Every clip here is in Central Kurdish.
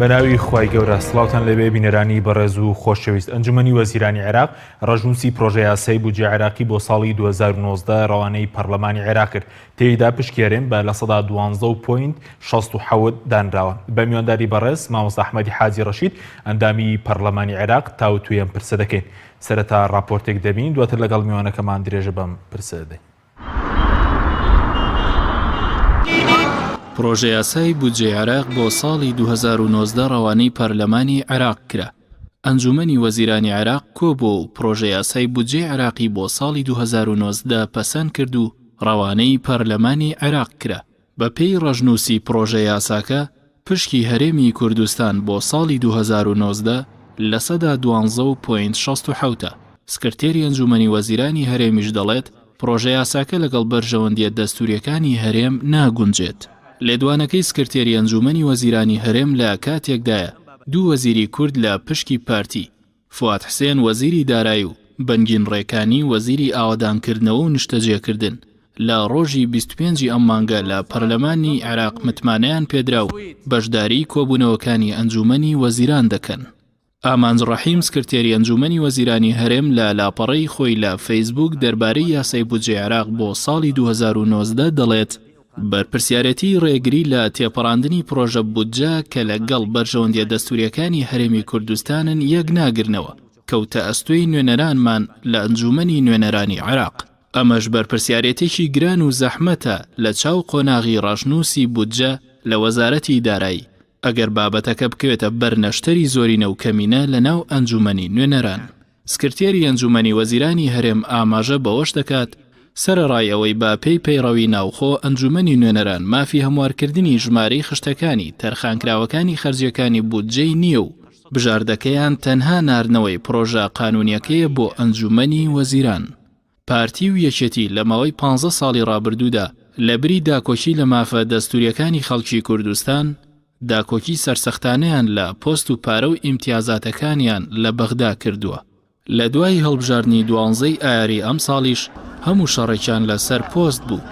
بەناوی خوای گەورە سڵاوتان لەبێ بینەرانی بەڕێز و خۆشەویست. ئەنجومەنی وەزیرانی عێراق ڕەژنووسی پرۆژەیاسای بودجەی عێراقی بۆ ساڵی 2019 ڕەوانەی پەرلەمانی عێراق کرد. تێیدا پشکی هەرێم بە لە سەدا 12.67 دانراوە. بە میوانداری بەڕێز مامۆستا ئەحمەدی حاجی ڕەشید ئەندامی پەرلەمانی عێراق تاوتوێم پرسە دەکەین. سەرەتا راپۆرتێک دەبین، دواتر لەگەڵ میوانەکەمان درێژە بەم پرسە دەدەین. پرۆژەیاسای بودجەی عێراق بۆ ساڵی 2019 ڕەوانەی پەرلەمانی عێراق کرا. ئەنجومەنی وەزیرانی عێراق کۆبووە و پرۆژەیاسای بودجەی عێراقی بۆ ساڵی 2019 پەسەند کرد و ڕەوانەی پەرلەمانی عێراق کرا. بە پێی ڕەژنووسی پرۆژەیاساکە پشکی هەرێمی کوردستان بۆ ساڵی 2019 لە سەدا 12.67. سکرتێری ئەنجومەنی وەزیرانی هەرێمیش دەڵێت پرۆژەیاساکە لەگەڵ بەرژەوەندیە دەستوریەکانی هەرێم ناگونجێت. لێدوانەکەی سکرتێری ئەنجومەنی وەزیرانی هەرێم لە کاتێکدایە دوو وەزیری کورد لە پشکی پارتی، فواد حسێن وەزیری دارایی و بەنگین ڕێکانی وەزیری ئاوادانکردنەوە و نیشتەجێکردن لە ڕۆژی 25 ئەم مانگە لە پەرلەمانی عێراق متمانەیان پێدرا و بەشداری کۆبوونەوەکانی ئەنجومەنی وەزیران دەکەن. ئامانج ڕەحیم سکرتێری ئەنجومەنی وەزیرانی هەرێم لە لاپەڕەی خۆی لە فەیسبوک دەربارەی یاسای بودجەی عێراق بۆ ساڵی 2019 دەڵێت بەرپرسیارەتی ڕێگری لە تێپەڕاندنی پرۆژە بودجە کە لەگەڵ بەرژەوەندیە دەستوریەکانی هەرێمی کوردستانن یەک ناگرنەوە کەوتە ئەستۆی نوێنەرانمان لە ئەنجومەنی نوێنەرانی عێراق. ئەمەش بەرپرسیارەتێکی گران و زەحمەتە لە چاو قۆناغی ڕەژنووسی بودجە لە وەزارەتی دارایی ئەگەر بابەتەکە بکەوێتە بەرنەشتەری زۆرینە و کەمینە لە ناو ئەنجومەنی نوێنەران. سکرتێری ئەنجومەنی وەزیرانی هەرێم ئاماژە بەوەش دەکات سەرەڕای ئەوەی با پێی پەیڕەوی ناوخۆ ئەنجومەنی نوێنەران مافی هەموارکردنی ژمارەی خشتەکانی تەرخانکراوەکانی خەرجیەکانی بودجەی نییە و بژاردەکەیان تەنها ناردنەوەی پرۆژە قانونیەکەیە بۆ ئەنجومەنی وەزیران. پارتی و یەکێتی لە ماوەی 15 ساڵی ڕابردوودا لە بری داکۆکی لە مافە دەستوریەکانی خەڵکی کوردستان داکۆکی سەرسەختانەیان لە پۆست و پارە و ئیمتیازاتەکانیان لە بەغدا کردووە. لە دوای هەڵبژاردننی 12 ئایاری ئەم ساڵیش هەموو شەڕێکیان لە سەر پۆست بوو.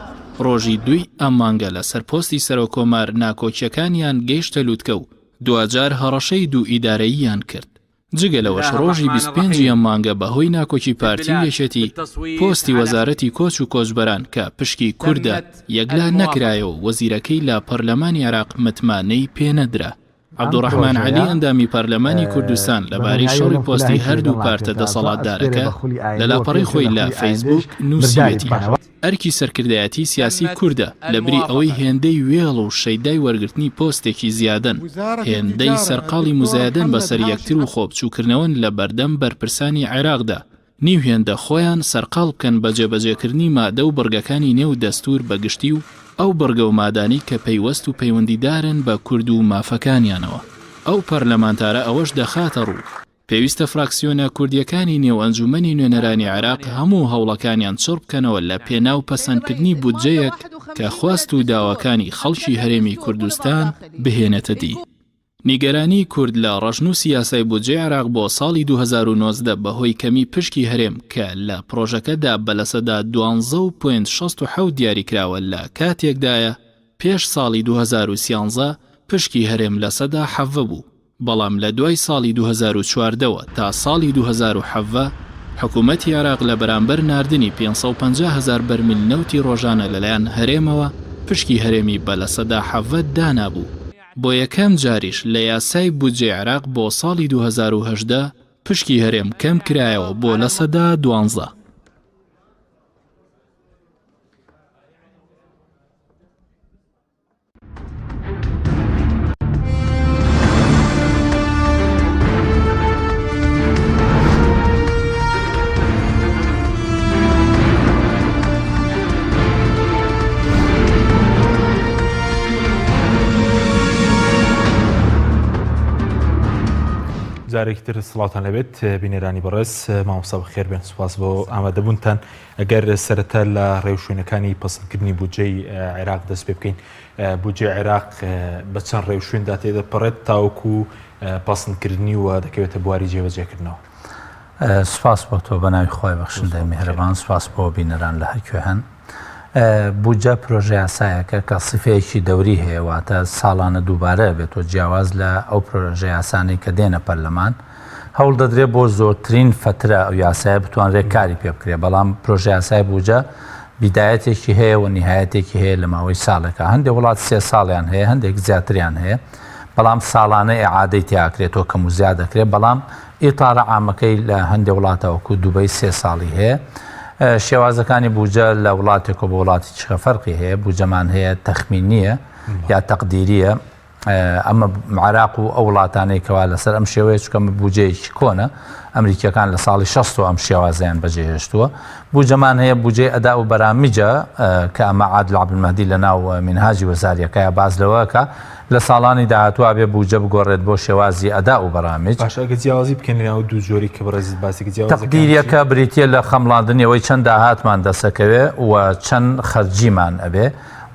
ڕۆژی 2 ئەم مانگە لە سەر پۆستی سەرۆکۆمار ناکۆکیەکانیان گەیشتە لووتکە و دوجار هەڕەشەی دوو ئیدارەییان کرد. جگە لەوەش ڕۆژی 25 ئەم مانگە بەهۆی ناکۆکی پارتی و یەکێتی پۆستی وەزارەتی کۆچ و کۆچبەران کە پشکی کووردە یەکلا نەکرایەوە وەزیرەکەی لە پەرلەمانی عێراق متمانەی پێنەدرا. عەبدوڕەحمان عەلی ئەندامی پەرلەمانی کوردستان لەبارەی شەڕی پۆستی هەردوو پارتە دەسەڵاتدارەکە لە لاپەڕەی خۆی لە فەیسبوک نووسیوێتی ئەرکی سەرکردایەتی سیاسی کووردە لە بری ئەوەی هێندەی وێڵ و شەیدای وەرگرتنی پۆستێکی زیادن، هێندەی سەرقاڵی مزایدەن بەسەر یەکتر و خۆبچووکردنەوەن لە بەردەم بەرپرسانی عێراقدا. نیو هێندە خۆیان سەرقاڵ بکەن بە جێبەجێکردنی مادە و بڕگەکانی نێو دەستور بەگشتی و ئەو بەرگە و مادانی کە پەیوەست و پەیوەندیدارن بە کورد و مافەکانیانەوە. ئەو پەرلەمانتارە ئەوەش دەخاتە ڕوو پێویستە فراکسیۆنە کوردیەکانی نێو ئەنجومەنی نوێنەرانی عێراق هەموو هەوڵەکانیان چڕ بکەنەوە لە پێناو پەسەندکردنی بودجەیەک کە خواست و داواکانی خەڵکی هەرێمی کوردستان بهێنێتە دی. نیگەرانی کورد لە ڕەژنووسی یاسای بودجەی عێراق بۆ ساڵی 2019 بەهۆی کەمی پشکی هەرێم کە لە پرۆژەکەدا بە لە سەدا 12.67 دیاریکراوە لە کاتێکدایە پێش ساڵی 2013 پشکی هەرێم لە سەدا 7 بوو. بەڵام لە دوای ساڵی 2014 تا ساڵی 2017 حکوومەتی عێراق لە بەرامبەر ناردنی 550,000 بەرمیل نەوتی ڕۆژانە لەلایەن هەرێمەوە پشکی هەرێمی بە لە سەدا 7 دانابوو. بۆ یەکەم جاریش لە یاسای بودجەی عێراق بۆ ساڵی 2018 پشکی هەرێم کەم کرایەوە بۆ لە سەدا 12. جارێکتر سڵاتان لەبێت بینێرانی بەڕێز، مامۆستا بەخێر بێن، سوپاس بۆ ئامادەبوونتان. ئەگەر سەرەتا لە ڕێوشوێنەکانی پەسەندکردنی بودجەی عێراق دەست پێ بکەین، بودجەی عێراق بە چەند ڕێوشوێندا تێدەپەڕێت تاوەکو پەسەندکردنی و دەکەوێتە بواری جێبەجێکردنەوە؟ سوپاس بۆ تۆ بەناوی خۆی بەخشندەی میهرەبان، سوپاس بۆ بینەران لە هەرکوێ هەن. بودجە پرۆژەیاسایەکە کە سفەیەکی دەوری هەیە واتە ساڵانە دووبارە بێتەوە جیاواز لە ئەو پرۆژەیاسانەی کە دێنە پەرلەمان هەوڵ دەدرێت بۆ زۆرترین فترە ئەو یاسایە بتوانرێت کاری پێ بکرێت بەڵام پرۆژەیاسای بودجە بیدایەتێکی هەیە و نیهایەتێکی هەیە لە ماوەی ساڵێکە هەندێک وڵات 3 ساڵیان هەیە هەندێک زیاتریان هەیە بەڵام ساڵانە ئیعادەی تیاکرێتەوە کەم و زیاد دەکرێت بەڵام ئیتارە عامەکەی لە هەندێک وڵاتەوەکو دووبەی 3 ساڵی هەیە شێوازەکانی بودجە لە وڵاتێکەوە بە وڵاتی چخە فەرقی هەیە بودجەمان هەیە تەخمینیە یا تەقدیریە ئەمە عێراق و ئەو وڵاتانەی کەوا لەسەر ئەم شێوەیە چکەمە بودجەیەکی کۆنە ئەمریکیەکان لە ساڵی 60 ئەم شێوازیان بەجێهێشتووە بودجەمان هەیە بودجەی ئەدا و بەرامجە کە ئەمە عادل عەبدولمەهدی لە ناو منهاجی وەزاریەکەیە باز لەوەکە لە ساڵانی داهاتوە بێ بودجە بگۆڕێت بۆ شێوازی ئەدا و بەرامج باشەکە جیاوازی بکەن لەناو دوو جۆری کە بەڕێزیت باسی جیاواز تەقدیریەکە بریتە لە خەمڵاندنەوەی چەند داهاتمان دەسەکەوێ و چەند خەرجیمان ئەبێ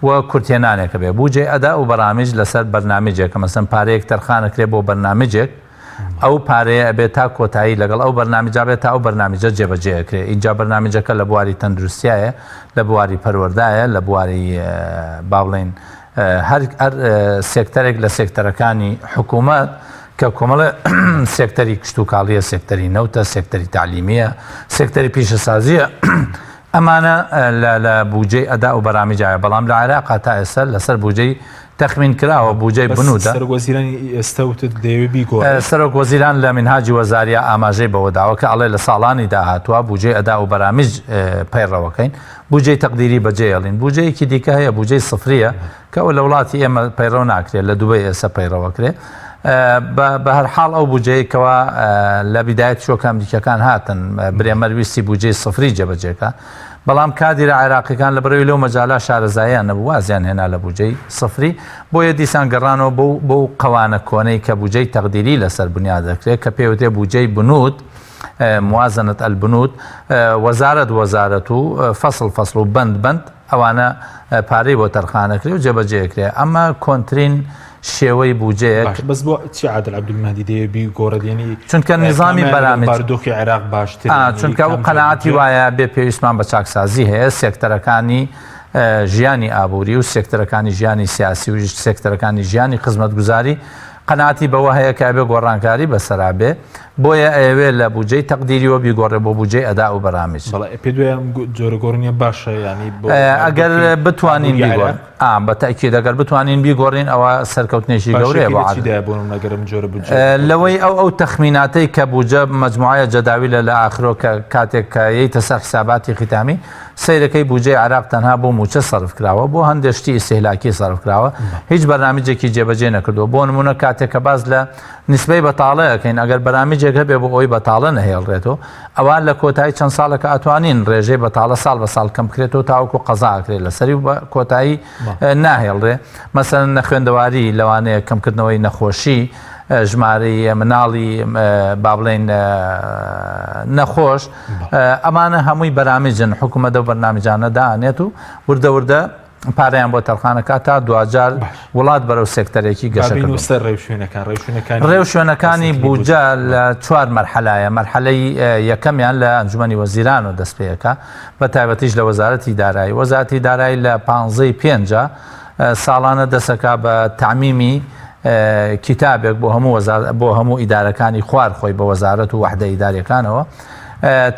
و کورتێنانێکە بێ بودجەی ئەدا و بەرامج لەسەر بەرنامجێک کە مەسەن پارەیەک تەرخانەکرێت بۆ بەرنامجێک ئەو پارەیە ئەبێت تا کۆتایی لەگەڵ ئەو بەرنامجا بێت تا ئەو بەرنامجە جێبەجێکرێت اینجا بەرنامجەکە لە بواری تەندروستیایە لە بواری پەروەردایە لە بواری باڵێن هەر سێکتەرێک لە سێکتەرەکانی حکوومەت کە کۆمەڵە سێکتەری کشت و کاڵیە سێکتەری نەوتە سێکتەری تعلیمیە سێکتەری پیشەسازیە ئەمانە لە بودجەی ئەدا و بەرامجایە بەڵام لە عێراق تا ئێستا لەسەر بودجەی تەخمین کراوە بودجەی بنوودە سەرۆکوەزیرانی ئێستاوتت دەیەوێت بیگۆڕێت سەرۆکوەزیران لە منهاجی وەزاریە ئاماژەی بەوە داوە کە ئەڵێ لە ساڵانی داهاتووە بودجەی ئەدا و بەرامج پەیڕەوەکەین بودجەی تەقدیری بەجێهێڵین بودجەیەکی دیکە هەیە بودجەی سفریە کە لە وڵاتی ئێمە پەیڕەو ناکرێت لە دووبەی ئێستا پەیڕەوەکرێت بە هەر حاڵ ئەو بودجەیەکەوە لە بیدایەت شۆکە ئەمریکیەکان هاتن برێمەرویستی بودجەی سفری جێبەجێکە بەڵام کادیرە عێراقیەکان لە بەرەوەی لەو مەجالا شارەزاییان نەبوو وازیان هێنا لە بودجەی سفری بۆیە دیسان گەڕانەوە بەو قەوانە کۆنەی کە بودجەی تەقدیری لەسەر بنیاد دەکرێت کە پێوتێ بودجەی بنوود موازنة البنود وەزارەت و فەصل و بند ئەوانە پارەی بۆ تەرخانەکرێ و جێبەجێکرێ ئەمە کۆنترین شێوەی بودجەیەک بەس بۆ چی عادل عەبدولمەهدی دەیە بیگۆڕێت یعنی چونکە نظامی بەرامج بارودۆخی عێراق باشتر چونکە ئەو قەناعەتی وایە بێ پێویستمان بە چاکسازی هەیە سێکتەرەکانی ژیانی ئابووری و سێکتەرەکانی ژیانی سیاسی و سێکتەرەکانی ژیانی خزمەتگوزاری قەناعەتی بەوە هەیە کە بێ گۆڕانکاری بەسەرا بێ بۆیە ئەوێ لە بودجەی تەقدیریەوە بیگۆڕێ بۆ بودجەی ئەدا و بەرامج پێ دوێم جۆرە گۆڕنیە باشە ینی ئەگەر بتوانین بیگۆڕین بەتەکید ئەگەر باتوانین بیگۆڕین ئەوە سەرکەوتنێکی گەورەیە بۆنەگەرم جۆرە لەوەی ئەو تەخمیناتەی کە بودجە مەجموعە جەداوی لە ئاخرۆ کە کاتێک کە یەیتە سەر حساباتی ختامی سەیرەکەی بودجەی عێراق تەنها بۆ موچە سەرف کراوە بۆ هەندێک شتی ئیستیهلاکی سەرف کراوە هیچ بەرنامجێکی جێبەجێ نەکردووە بۆ نمونە کاتێک کە باز لە نسبەی بەتاڵەیەکەین ئەگەر بەرنامجێک هەبێ بۆ ئەوی بەتاڵە نەهێڵڕێتەوە ئەوان لە کۆتایی چەند ساڵەکە ئەتوانین ڕێژەی بەتاڵە ساڵ بە ساڵ کەم بکرێتەوە تاوەکو قەزاکرێت لەسەری کۆتایی ناهێڵڕێ مەسەن نەخوێندەواری لەوانەیە کەمکردنەوەی نەخۆشی ژمارەی مناڵی با بڵێن نەخۆش ئەمانە هەمووی بەرامجن حکوومەت و بەرنامجانە دانێت و وردە پارەیان بۆ تەرخانەکە تا دوجار وڵات بەرەو سێکتەرێکی گەشەکە ڕێو شوێنەکانی بودجە لە 4 مەرحەلایە مەرحەلەی یەکەمیان لە ئەنجومەنی وەزیران و دەستپێیەکە بە تایبەتیش لە وەزارەتی دارایی وەزارەتی دارایی لە 15/5 ساڵانە دەسەکا بە تعمیمی کتابێک بۆ هەموو ئیدارەکانی خوار خۆی بە وەزارەت و وەحدە ئیداریەکانەوە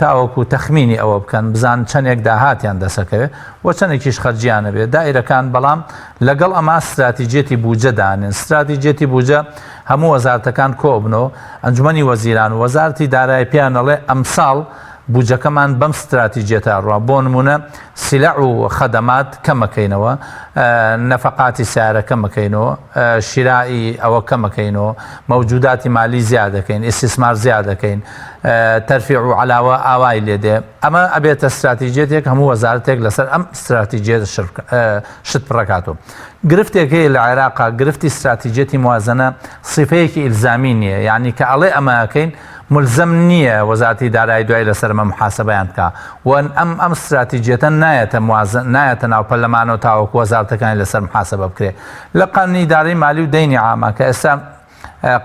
تاوەکو تەخمینی ئەوە بکەن بزان چەندێک داهاتیان دەسەکەوێت و چەندێکیش خەرجیانە بێت دائیرەکان بەڵام لەگەڵ ئەما استراتیجێتی بودجە دانێن استراتیجێتی بودجە هەموو وەزارەتەکان کۆبنەوە ئەنجومەنی وەزیران و وەزارەتی دارایی پیانەڵێ ئەمساڵ بودجەکەمان بەم استراتیجێتە ڕوا بۆ نمونە سیلع و خەدەمات کەمەکەینەوە نەفەقاتی سیارە کەمەکەینەوە شیرائی ئەوە کەمەکەینەوە مەوجوداتی مالی زیاد دەکەین ئیستیسمار زیاد دەکەین تەرفیع و عەلاوە ئاوای لێدێ ئەمە ئەبێتە استراتیجێتێک هەموو وەزارەتێک لەسەر ئەم استراتیجێت شت بڕکاتەوە گرفتێک هەیە لە عێراقا گرفتی استراتیجێتی موازنە سیفەیەکی ئیلزامی نییە یعنی کە ئەڵێ ئەمەکەین ملزم نییە وەزارەتی دارایی دوای لەسەرمە محاسبەیان بکە و ئەم استراتیجێتە نایەتە ناو پەرلەمانەوە تاوەکو وەزارەتەکانی لەسەر محاسبە بکرێت لە قانونی دارایی مالی و دەینی عامە کە ئێستا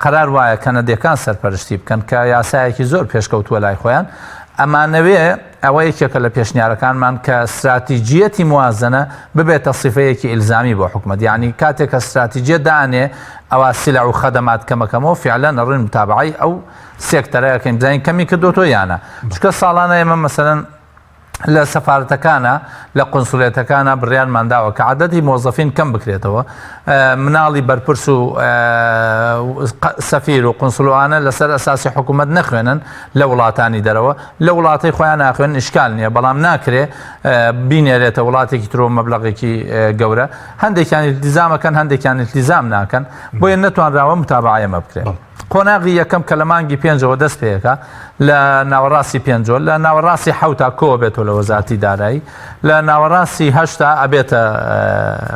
قەرار وایە کەنەدیەکان سەرپەرشتی بکەن کە یاسایەکی زۆر پێشکەوتووە لای خۆیان ئەمانەوێ ئەوە یەکێکە لە پێشنیارەکانمان کە استراتیجیەتی موازنە ببێتە سیفەیەکی ئیلزامی بۆ حکومەت، یعنی کاتێک کە استراتیجیە دانێ ئەوە سیلع و خەدەمات کەمەکەمەوە فعلا نەڕێن متابعی ئەو سێکتەرەکەین بزانین کەمی کردوتۆ یانە چکە ساڵانە ئێمە مەسەرەن لە سەفارەتەکانە لە قونسولێتەکانە بڕیانمانداوە کە عادەتی مۆزەفین کەم بکرێتەوە، مناڵی بەرپرس و سەفیر و قونسولوانە لەسەر ئەساسی حکوومەت نەخوێنن لە وڵاتانی دەرەوە، لە وڵاتی خۆیان ناخوێن ئیشکال نییە، بەڵام ناکرێ بینێرێتە وڵاتێکی ترۆ مەبلەغێکی گەورە، هەندێکیان التیزامەکەن هەندێکیان التیزام ناکەن، بۆیە نەتوانراوە متابعەمە بکرێت. قۆناغی یەکەم کە لە مانگی 5ەوە دەست پێەکە لە ناوەڕاستی 5 لە ناوەڕاستی 7 کۆ بێتەوە لە وەزارەتی دارایی، لە ناوەڕاستی 8 ئەبێتە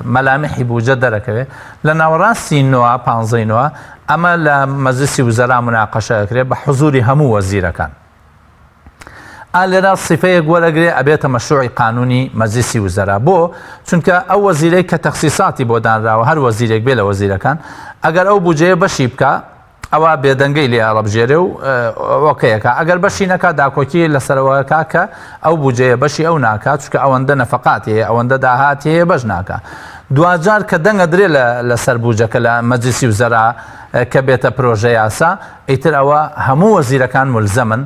مەلامحی بودجە دەرەکەوێت، لە ناوەڕاستی 15 ئەمە لە مەجلیسی وزەرا مناقەشەکرێت بە حوزوری هەموو وەزیرەکان. لێرە سیفەیەک وەرەگرێ ئەبێتە مەشروعی قانونی مەجلیسی وزەرا، بۆ چونکە ئەو وەزیرەی کە تەخسیساتی بۆ دانراوە هەر وەزیرێک بێ لە وەزیرەکان ئەگەر ئەو بودجەیە بەشی بکە ئەوە بێدەنگەی لێ ئەڵەبژێرێ و ئۆکەیەکە، ئەگەر بەشی نەکات داکۆکی لەسەرەوەکە کە ئەو بودجەیە بەشی ئەو ناکات چونکە ئەوەندە نەفەقات هەیە ئەوەندە داهات هەیە بەش ناکە. دوجار کە دەنگە درێ لەسەر بودجەکە لە مەجلیسی وزەرا کە بێتە پرۆژە یاسا، ئیتر ئەوە هەموو وەزیرەکان ملزەمن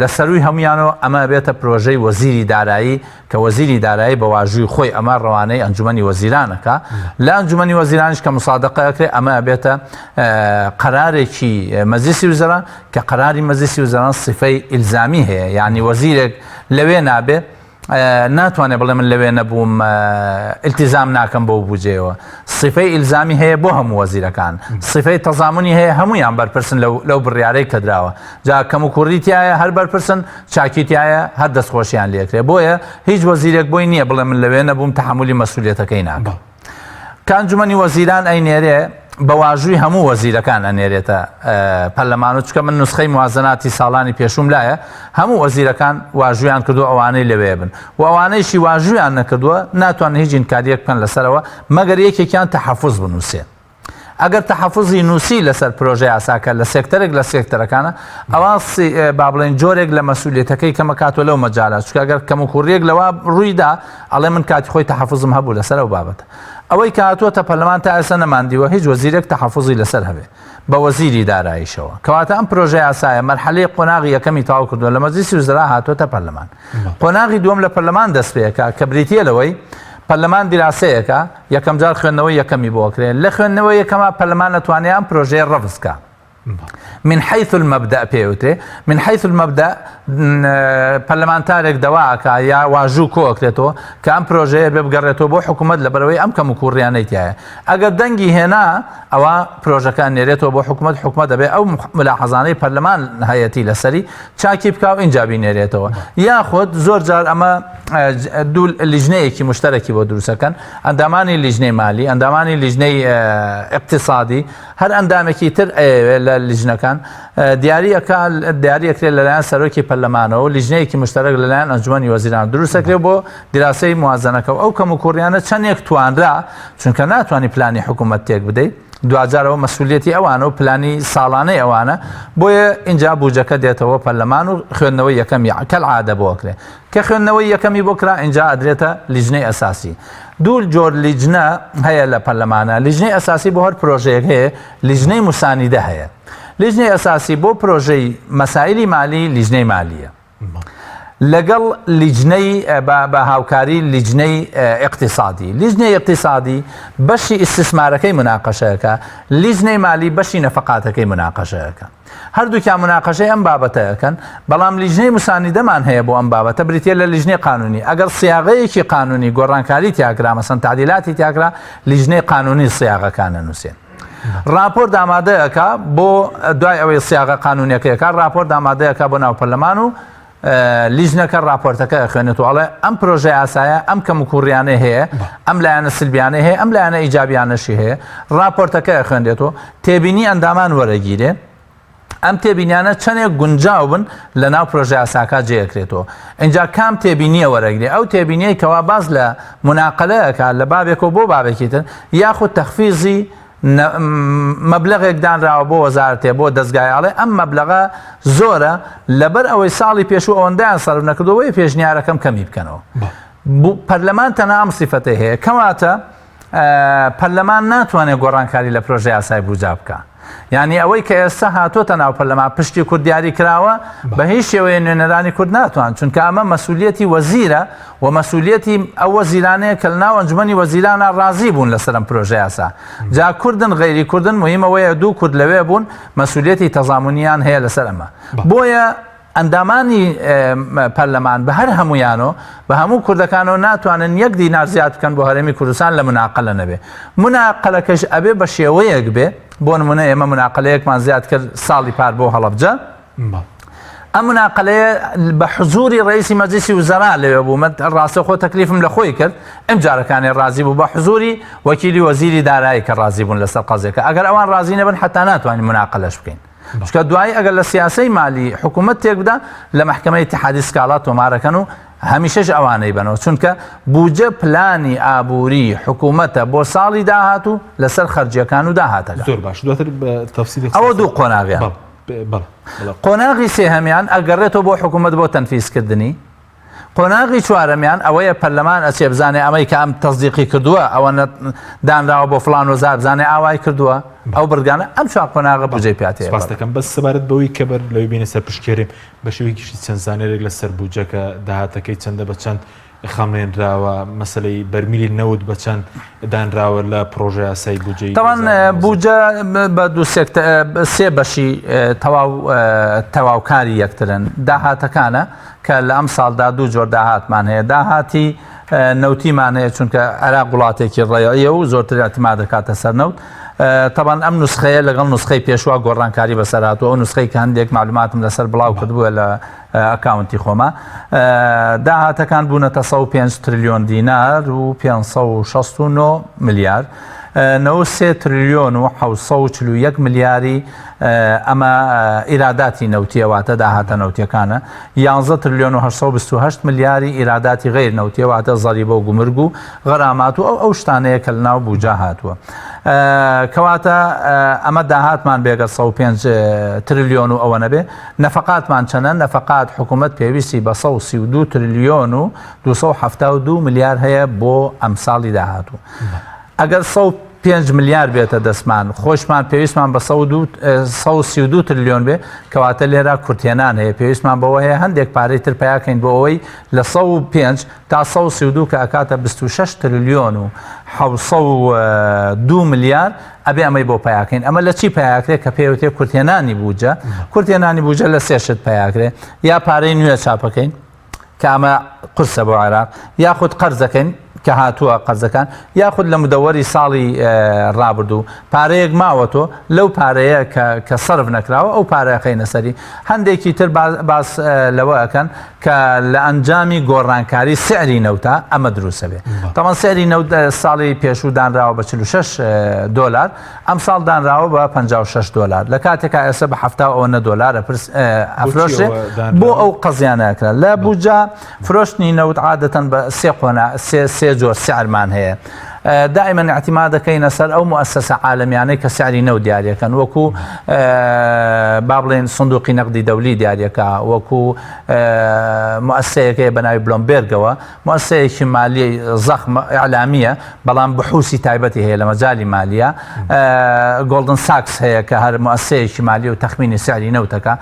لە سەروی هەمویانەوە ئەمە بێتە پرۆژەی وەزیری دارایی کە وەزیری دارایی بە واژووی خۆی ئەمە ڕەوانەی ئەنجومەنی وەزیرانەکە، لە ئەنجومەنی وەزیرانیش کە مسادقەکرێت ئەمە بێتە قەرارێکی مەجلیسی وزەرا کە قەراری مەجلیسی وزەران سیفەی ئیلزامی هەیە، یعنی وەزیرێک لەوێ نابێ ناتوانێت بڵێ من لەوێ نەبووم التیزام ناکەم بۆ بودجەیەوە، سیفەی ئیلزامی هەیە بۆ هەموو وەزیرەکان، سیفەی تەزامنی هەیە هەمویان بەرپرسن لەو بڕیارەی کە دراوە، جا کەم و کوڕیتیایە هەر بەرپرسن چاکیتیایە هەر دەستخۆشیان لێکرێ، بۆیە هیچ وەزیرێک بۆی نییە بڵێ من لەوێ نەبووم تەحمولی مەسئولیەتەکەی ناکەم. کانجومەنی وەزیران ئەینێرێ بە واژووی هەموو وەزیرەکان ئەنێرێتە پەرلەمان و چکە من نسخەی موازناتی ساڵانی پێشوم لایە هەموو وەزیرەکان واژویان کردو ئەوانەی لەوێ بن و ئەوانەیشی واژویان نەکردووە ناتوانن هیچ ئینکاریەک بکەن لەسەرەوە مەگەر یەکێکیان تەحەفوز بنووسێ. ئەگەر تەحەفوزی نووسی لەسەر پرۆژەی یاساکە لە سێکتەرێک لە سێکتەرەکانە ئەوە با بڵێن جۆرێک لە مەسئولیەتەکەی کەمە کاتوە لەو مەجالە، چونکە ئەگەر کەم و کوڕیەک لەوە ڕوویدا ئەڵێ من کاتی خۆی تەحەفوزم هەبوو لەسەر ئەو بابەتە، ئەوەی کە هاتووەتە پەرلەمان تا ئێستا نەماندیوە هیچ وەزیرێک تەحەفوزی لەسەر هەبێ بە وەزیری داراییشەوە، کەواتە ئەم پرۆژەی یاسایە مەرحەلەی قۆناغی یەکەمی تەواو کردووە لە مەجلیسی وزەرا هاتووەتە پەرلەمان، قۆناغی دووەم لە پەرلەمان دەست پێەکە کە بریتیە لەوەی پەرلەمان دیراسەیەکە یەکەم جار خوێندنەوەی یەکەمی بۆکرێن، لە خوێندنەوەی یەکەمە پەرلەمان نەتوانێت ئەم پرۆژەیە ڕەڤزکە من حيث المبدأ پێوتێ، من حيث المبدأ پەرلەمانتارێک دەواکە یا واژوو کۆکرێتەوە کە ئەم پرۆژەیە بێ بگەڕێتەوە بۆ حکوومەت لەبەرەوەی ئەم کەم و کوڕیانەی تایە، ئەگەر دەنگی هێنا ئەوە پرۆژەکان نێرێتەوە بۆ حکوومەت، حکوومەت دەبێت ئەو ملاحەزانەی پەرلەمان هەیەتی لەسەری چاکی بکە و ئینجا بینێرێتەوە، یاخود زۆر جار ئەمە دوو لیژنەیەکی مشتەرەکی بۆ دروستەکەن، ئەندامانی لیژنەی مالی، ئەندامانی لیژنەی اقتصادی، هەر ئەندامێکی تر لە لیژنەکان دیاریەکرێت لەلایەن سەرۆکی پەرلەمانەوە لیژنەیەکی مشتەرەک لەلایەن ئەنجومەنی وەزیران دروستەکرێت بۆ دیراسەی موازنەکە و ئەو کەم و کوڕیانە چەندێک توانرا چونکە ناتوانانی پلانی حکوومەت تێک بدەیت، دوجارەوە مەسئولیەتی ئەوانە و پلانی ساڵانەی ئەوانە، بۆیە اینجا بودجەکە دێتەوە پەرلەمان و خوێندنەوەی یەکەمی کەالعادە بۆکرێ، کە خوێندنەوەی یەکەمی بۆکرا اینجا ئەدرێتە لیژنەی ئەساسی. دوو جۆر لیژنە هەیە لە پەرلەمانە، لیژنەی ئەساسی بۆ هەر پرۆژەیەک هەیە، لیژنەی موسانیدە هەیە. لیژنەی ئەساسی بۆ پرۆژەی مەسائلی مالی لیژنەی مالیە، لەگەڵ لیژنەی بە هاوکاری لیژنەی اقتصادی، لیژنەی اقتصادی بەشی ئیستثمارەکەی مناقەشەکە، لیژنەی مالی بەشی نەفەقاتەکەی مناقەشەکە، هەردووکیان مناقەشەی ئەم بابەتەکەن، بەڵام لیژنەی موسانیدەمان هەیە بۆ ئەم بابەتە بریتە لە لیژنەی قانونی، ئەگەر سیاغەیەکی قانونی گۆڕانکاری تیاکرا مەسەن تعدیلاتی تیاکرا لیژنەی قانونی سیاغەکانە نووسێن. راپۆرت ئامادەیەکە بۆ دوای ئەوەی سیاغە قانونیەکەیەکە راپۆرت ئامادەیەکە بۆ ناو پەرلەمان و لیژنەکە راپۆرتەکە خوێنێتەوە ئەڵێ ئەم پرۆژەی یاسایە ئەم کەم و کوڕیانە هەیە، ئەم لایەنە سلبیانە هەیە، ئەم لایەنە ئیجابیانەشی هەیە، راپۆرتەکە خوێندێتەوە تێبینی ئەندامان وەرەگیرێ، ئەم تێبینیانە چەندێک گونجاو بن لە ناو پرۆژەی یاساکە جێەکرێتەوە، اینجا کام تێبینیە وەرەگرێ، ئەو تێبینیەی کەوا باز لە مناقەلەیەکە لە بابێکەوە بۆ بابێکی تر یاخود تەخفیزی مەبلەغێک دانراوە بۆ وەزارەتێ بۆ دەستگایاڵێ ئەم مەبلەغە زۆرە لەبەر ئەوەی ساڵی پێشوو ئەوەندەیان سەرف نەکردەوەی پێشنیارەکەم کەمی بکەنەوە پەرلەمان تەنها ئەم سیفەتەی هەیە کەواتە پەرلەمان ناتوانێت گۆڕانکاری لە پرۆژەی یاسای بودجە بکە یعنی ئەوەی کە ئێستا هاتۆتە ناو پەرلەمان پشتی کورد دیاری کراوە بە هیچ شێوەیە نوێنەرانی کورد ناتوان چونکە ئەمە مەسئولیەتی وەزیرە و مەسئولیەتی ئەو وەزیرانەیە کە لەناو ئەنجومەنی وەزیرانە ڕازی بوون لەسەر ئەم پرۆژەی یاسا جا کوردن غەیری کوردن مهمەوەیە دوو کورد لەوێ بوون مەسئولیەتی تەزامونیان هەیە لەسەر ئەمە بۆیە ئەندامانی پەرلەمان بە هەر هەمویانەوە بە هەموو کوردەکانەوە ناتوانن یەک دینار زیاد بکەن بۆ هەرێمی کوردستان لە مناقەلە نەبێ مناقەلەکەش ئەبێ بە شێوەیەک بێ بۆ نمونە ئێمە مناقەلەیەکمان زیاد کرد ساڵی پار بۆ هەڵەبجە ئەم مناقەلەیە بە حزوری ڕئیسی مەجلیسی وزەرا لەوێ بوو ڕاستەخۆ تەکلیفم لە خۆی کرد ئەم جارەکانی ڕازی بوو بە حزوری وەکیلی وەزیری دارایی کە ڕازی بوون لەسەر قەزێکە ئەگەر ئەوان ڕازی نەبن حتا ناتوانین مناقەلەش بکەین چکە دوایی ئەگەر لە سیاسەی مالی حکوومەت تێک بدا لە محکەمەی اتحادی سکاڵات تۆمارەکەن و هەمیشەش ئەوانەی بنەوە چونکە بودجە پلانی ئابووری حکوومەتە بۆ ساڵی داهاتوو لەسەر خەرجیەکان و داهاتەکە زۆر باش دواتر بە تەفسیلی ئەوە دوو قۆناغیان قۆناغی سێهەمیان ئەگەڕێتەوە بۆ حکوومەت بۆ تەنفیزکردنی قۆناغی چوارەمیان ئەوەیە پەرلەمان ئەچێ بزانێ ئەمەی کە ئەم تەزدیقی کردووە ئەوە دانراوە بۆ فڵان وەزار بزانێ ئاوای کردووە ئەو بردگانە ئەم چوار قۆناغە بودجەی پێاتەیە سپاس دەکەم بەس سەبارەت بەوەی کە بەر لەوەی بینە سەر پشکێریم بە شێوەیەکیشی چەند زانێرێک لەسەر بودجەکە داهاتەکەی چەندە بە چەند خەمێنراوە مەسەلەی بەرمیلی نەوت بە چەند دانراوە لە پرۆژەی یاسای بودجەی تەوان بودجە بە سێ بەشی تەواوکاری یەکترن داهاتەکانە کە لە ئەم ساڵدا دوو جۆر داهاتمان هەیە داهاتی نەوتیمان هەیە چونکە عێراق وڵاتێکی ڕێیە و زۆرتر ئەتیماد دەکاتە سەر نەوت طبعا ئەم نسخەیە لەگەڵ نسخەی پێشوا گۆڕانکاری بەسەرهاتووە ئەو نسخەی کە هەندێک معلوماتم لەسەر بڵاو کردبووە لە ئەکاونتی خۆمە داهاتەکان بوونەتە 105 تریلیۆن دینار و 569 ملیار 93 تریلیۆن و 741 ملیاری ئەمە ئیراداتی نەوتیەواتە داهاتە نەوتیەکانە 11 تریلیۆن و 828 ملیاری ئیراداتی غیر نەوتیەواتە زەریبە و گومرگ و غەرامات و ئەو شتانەیە کە لەناو بودجە هاتووە کەواتە ئەمە داهاتمان بێگە 105 تریلیۆن و ئەوە نەبێ نەفقاتمان چەنە نەفقات حکوومەت پێویستی بە 132 تریلیۆن و 272 ملیار هەیە بۆ ئەم ساڵی داهاتوو ئەگەر 5 ملیار بێتە دەستمان خۆشمان پێویستمان بە 132 تریلیۆن بێ کەواتە لێرە کورتێنان هەیە پێویستمان بەوە هەیە هەندێک پارەی تر پیاکەین بۆ ئەوەی لە 105 تا 132 کە ئەکاتە 26 تریلیۆن و 702 ملیار ئەبێ ئەمەی بۆ پیاکەین ئەمە لە چی پیاکرێت کە پێوتێ کورتێنانی بودجە لە سێشت پیاکرێ یا پارەی نوێ چاپەکەین کە ئەمە قرسە بۆ عێراق یاخود قەرزەکەین کە هاتووە قەرزەکان یاخود لە مدەوەری ساڵی ڕابردوو پارەیەک ماوەتۆ لەو پارەیە کە سەرف نەکراوە ئەو پارەیەخەی نەسەری هەندێکی تر باس لەوە ئەکەن کە لە ئەنجامی گۆڕانکاری سعری نەوتە ئەمە دروستە بێ تەمان سعری نەوت ساڵی پێشوو دانراوە بە 46 دۆلار ئەم ساڵ دانراوە بە 56 دۆلار لە کاتێکا ئێستا بە 70 دۆلارە ئەفرۆشێ بۆ ئەو قەزیانەکرا لە بودجە فرۆشتنی نەوت عادەتەن بە سێ جۆر سعرمان هەیە دائما اعتمادەکەینە سەر ئەو مؤسسە عالەمیانەی کە سعری نەوت دیارەکەن وەکو با بڵێن سندوقی نەقدی دەولی دیارەکە وەکو مؤسسەیەکەیە بە ناوی بلۆمبێرگەوە مؤسسەیەکی مالی زەخم ئیعلامیە بەڵام بحوسی تایبەتی هەیە لە مەجالی مالیە گۆڵدن ساکس هەیە کە هەر مؤسسەیەکی مالی و تەخمینی سعری نەوتەکە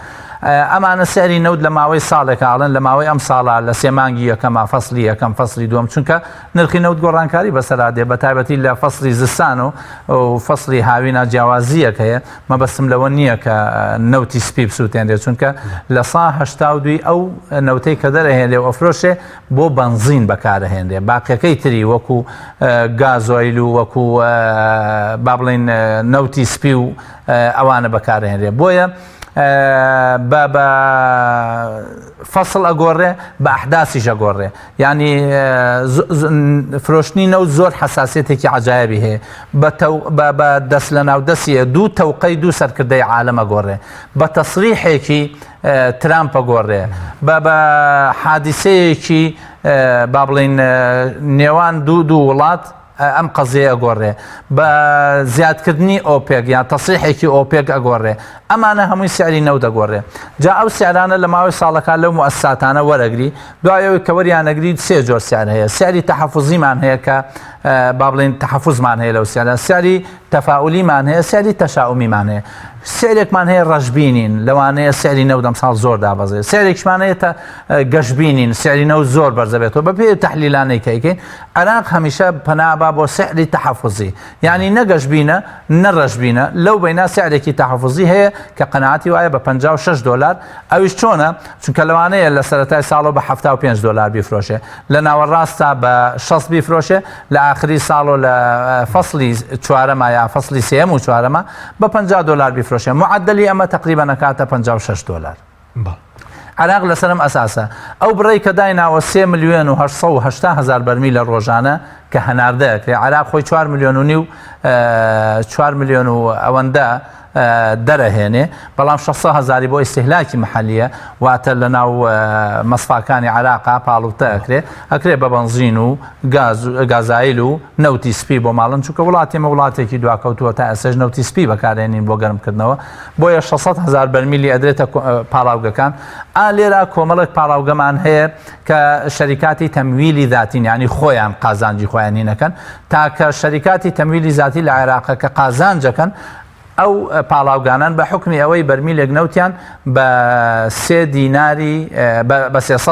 ئەمانە سعری نەوت لە ماوەی ساڵێکە ئاڵن لە ماوەی ئەم ساڵە لە سێمانگی یەکەمە فەسلی یەکەم فەسلی دووەم چونکە نرخی نەوت گۆڕانکاری بەسەرادێ بە تایبەتی لە فەسلی زستان و فەسلی هاوینە جیاوازیەک هەیە مەبەستم لەوە نییە کە نەوتی سپی بسووتێنرێت چونکە لە 1970 ئەو نەوتەی کە دەرەهێنێ و ئەفرۆشێ بۆ بەنزین بەکارەهێنرێ باقیەکەی تری وەکو گازۆیل و وەکو با بڵێن نەوتی سپی و ئەوانە بەکارەهێنرێ بۆیە بە فەسڵ ئەگۆڕێ بە ئەحداسیش ئەگۆڕێ ینی فرۆشتنی نەوت زۆر حساسیەتێکی عەجایبی هەیە بە دەست لە ناو دەستیە دوو تەوقەی دوو سەرکردەی عالەم ئەگۆڕێ بە تەسریحێکی ترامپ ئەگۆڕێ بە حادیسەیەکی با بڵێن نێوان دوو وڵات ئەم قەزیە ئەگۆڕێ بە زیادکردنی ئۆپێک یان تەسریحێکی ئۆپێک ئەگۆڕێ ئەمانە هەمووی سیاری نەو دەگۆڕێ جا ئەو سیارانە لە ماوەی ساڵەکان لەو موسساتانە وەرەگری دوایەوەی کە وەریانەگری سێ جۆر سیار هەیە سیاری تەحەفوزیمان هەیە کە با بڵێن تەحەفوزمان هەیە لەو سیارە سیاری تەفاعولیمان هەیە سیاری تەشاؤمیمان هەیە سێرێکمان هەیە ڕەشبینین لەوانەیە سیاری نەو دەمساڵ زۆر دابەزێت سێرێکشمان هەیە گەشبینین سیاری نەو زۆر بەرزەبێتەوە بە پێ تەحلیلانەی کەیکەین عێراق هەمیشە پەنابا بۆ سیاری تەحەفوزی یعنی نەگەشبینە نەڕەشبینە لەو بەینا سیارێکی تەحەفوزی هەیە کە قەناعەتی وایە بە $56 ئەویش چۆنە چونکە لەوانەیە لە سەرەتای ساڵەوە بە $75 بیفرۆشێ لە ناوەڕاستە بە 60 بیفرۆشێ لە ئاخری ساڵۆ لە فەسلی چوارەمە یا فەسلی سێم و چوارەمە بە $50 بیفرۆشێ معدلی ئەمە تقریبا نەکاتە $56 عێراق لەسەرم ئەساسە ئەو بڕێی کە دایناوە 3,880,000 بەرمیل لە ڕۆژانە کە هەناردەیەکرێ عێراق خۆی 4,5 ملیۆن 4 ملیۆن و ئەوەندە دەرەهێنێ بەڵام 600,000 بۆ ئیستیهلاکی محەلیە واتە لە ناو مەسفاکانی عێراقا پاڵوتە ئەکرێ بە بەنزین و گازایل و نەوتی سپی بۆ ماڵن چونکە وڵاتێمە وڵاتێکی دواکەوتووە تا ئێسش نەوتی سپی بەکارێنین بۆ گەرمکردنەوە بۆیە 600,000 بەرمیلی ئەدرێتە پاڵاوگەکان لێرە کۆمەڵێک پاڵاوگەمان هەیە کە شەریکاتی تەمویلی ذاتین ینی خۆیان قازانجی خۆیان نینەکەن تاکە شەریکاتی تەمویلی ذاتی لە عێراقە کە قازانجەکەن ئەو پاڵاوگانان بە حکمی ئەوەی بەرمیلێک نەوتیان بە 300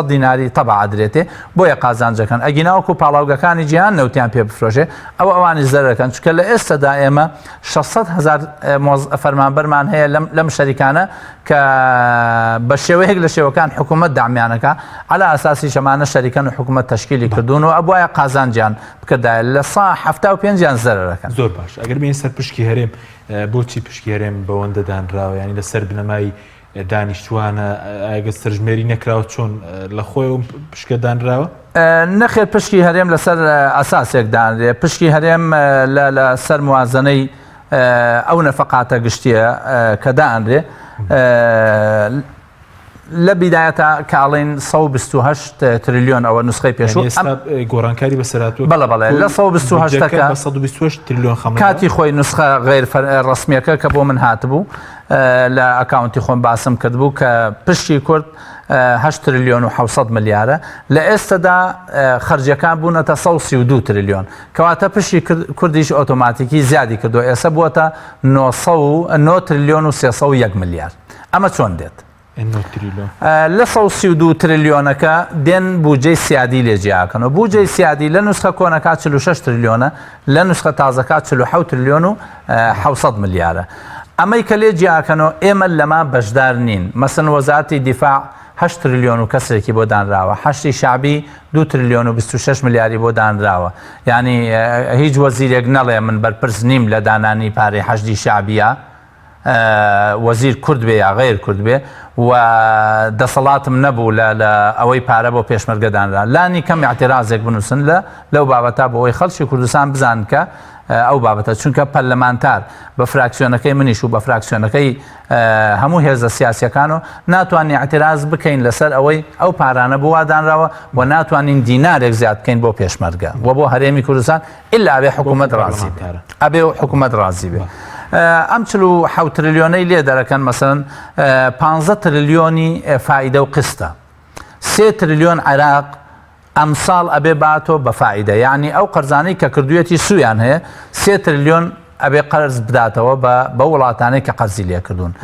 دیناری تەبع ئەدرێتێ بۆیە قازانجەکەن ئەگیناوەکو پاڵاوگەکانی جیهان نەوتیان پێ بفرۆشێ ئەوانی زەرەکەن چکە لە ئێستادا ئێمە 600,000 فەرمانبەرمان هەیە لەم شەریکانە کە بە شێوەیەک لە شێوەکان حکوومەت دامیانەکە على ئاساسی شەمانە شەریکەن و حکوومەت تەشکیلی کردوون و ئەبوایە قازانجیان بکردایە لە 175 زەرەکەن زۆر باش ئەگەر بین سەر پشکی هەرێم بۆچی پشکی هەرێم بەوەندە دانراوە ینی لەسەر بنەمای دانیشتوانە ئەگە سەرژمێری نەکراوە چۆن لە خۆی پشکە دانراوە نەخێر پشکی هەرێم لەسەر ئاساسێک دانرێ پشکی هەرێم لە سەر موازنەی ئەو نەفەقاتە گشتیە کە دانرێ لە بیدایەتە کاڵین 128 تریلیۆن ئەوە نسخەی پێشوو گۆڕانکاری بەسەراتوە بەڵێ لە 128 تریلیۆن کاتی خۆی نسخە غیر ڕسمیەکە کە بۆ من هاتبوو لە ئەکاونتی خۆم باسم کردبوو کە پشتی کورد 8 تریلیۆن و 700 ملیارە لە ئێستادا خەرجەکان بوونەتە 132 تریلیۆن کەواتە پشتی کوردیش ئۆتۆماتیکی زیادی کردو ئێستا بووەتە 9 تریلیۆن و 301 ملیار ئەمە چۆن دێت لە 132 تریلیۆنەکە دێن بودجەی سیادی لێجیاکەن و بودجەی سیادی لە نوسخە کۆنەکە 46 تریلیۆنە لە نوسخە تازەکە 47 تریلیۆن و 700 ملیارە ئەمەی کە لێجیاکەنەوە ئێمە لەما بەشدار نین مەسەن وەزارەتی دیفاع 8 تریلیۆن و کەسێکی بۆ دانراوە هەشتی شعبی 2 تریلیۆن و 26 ملیاری بۆ دانراوە یعنی هیچ وەزیرێک نەڵێ من بەرپرس نیم لە دانانی پارەی هەشتی شعبیە وەزیر کورد بێ یا غیر کورد بێ و دەسەڵاتم نەبوو لە ئەوەی پارە بۆ پێشمەرگەدانرا لانی کەم اعتراضێک بنووسن لەو بابەتە بۆ ئەوەی خەڵکی کوردستان بزان کە ئەو بابەتە چونکە پەرلەمانتار بە فراکسیۆنەکەی منیش و بە فراکسیۆنەکەی هەموو هێزە سیاسیەکان و ناتوانین اعتراض بکەین لەسەر ئەوەی ئەو پارانە بۆ وادانراوە و ناتوانین دینارێک زیاد بکەین بۆ پێشمەرگە و بۆ هەرێمی کوردستان ئللا ئەبێ حکوومەت ڕازی بێ ئەبێ حکوومەت ڕازی بێ ئەم 47 تریلیۆنەی لێ دەرەکەن مەسەن 15 تریلیۆنی فائیدە و قستە 3 تریلیۆن عێراق ئەمساڵ ئەبێ باتۆ بە فائیدە یعنی ئەو قەرزانەی کە کردوویەتی سویان هەیە 3 تریلیۆن ئەبێ قەرز بداتەوە بە وڵاتانەی کە قەرزی لێ کردوون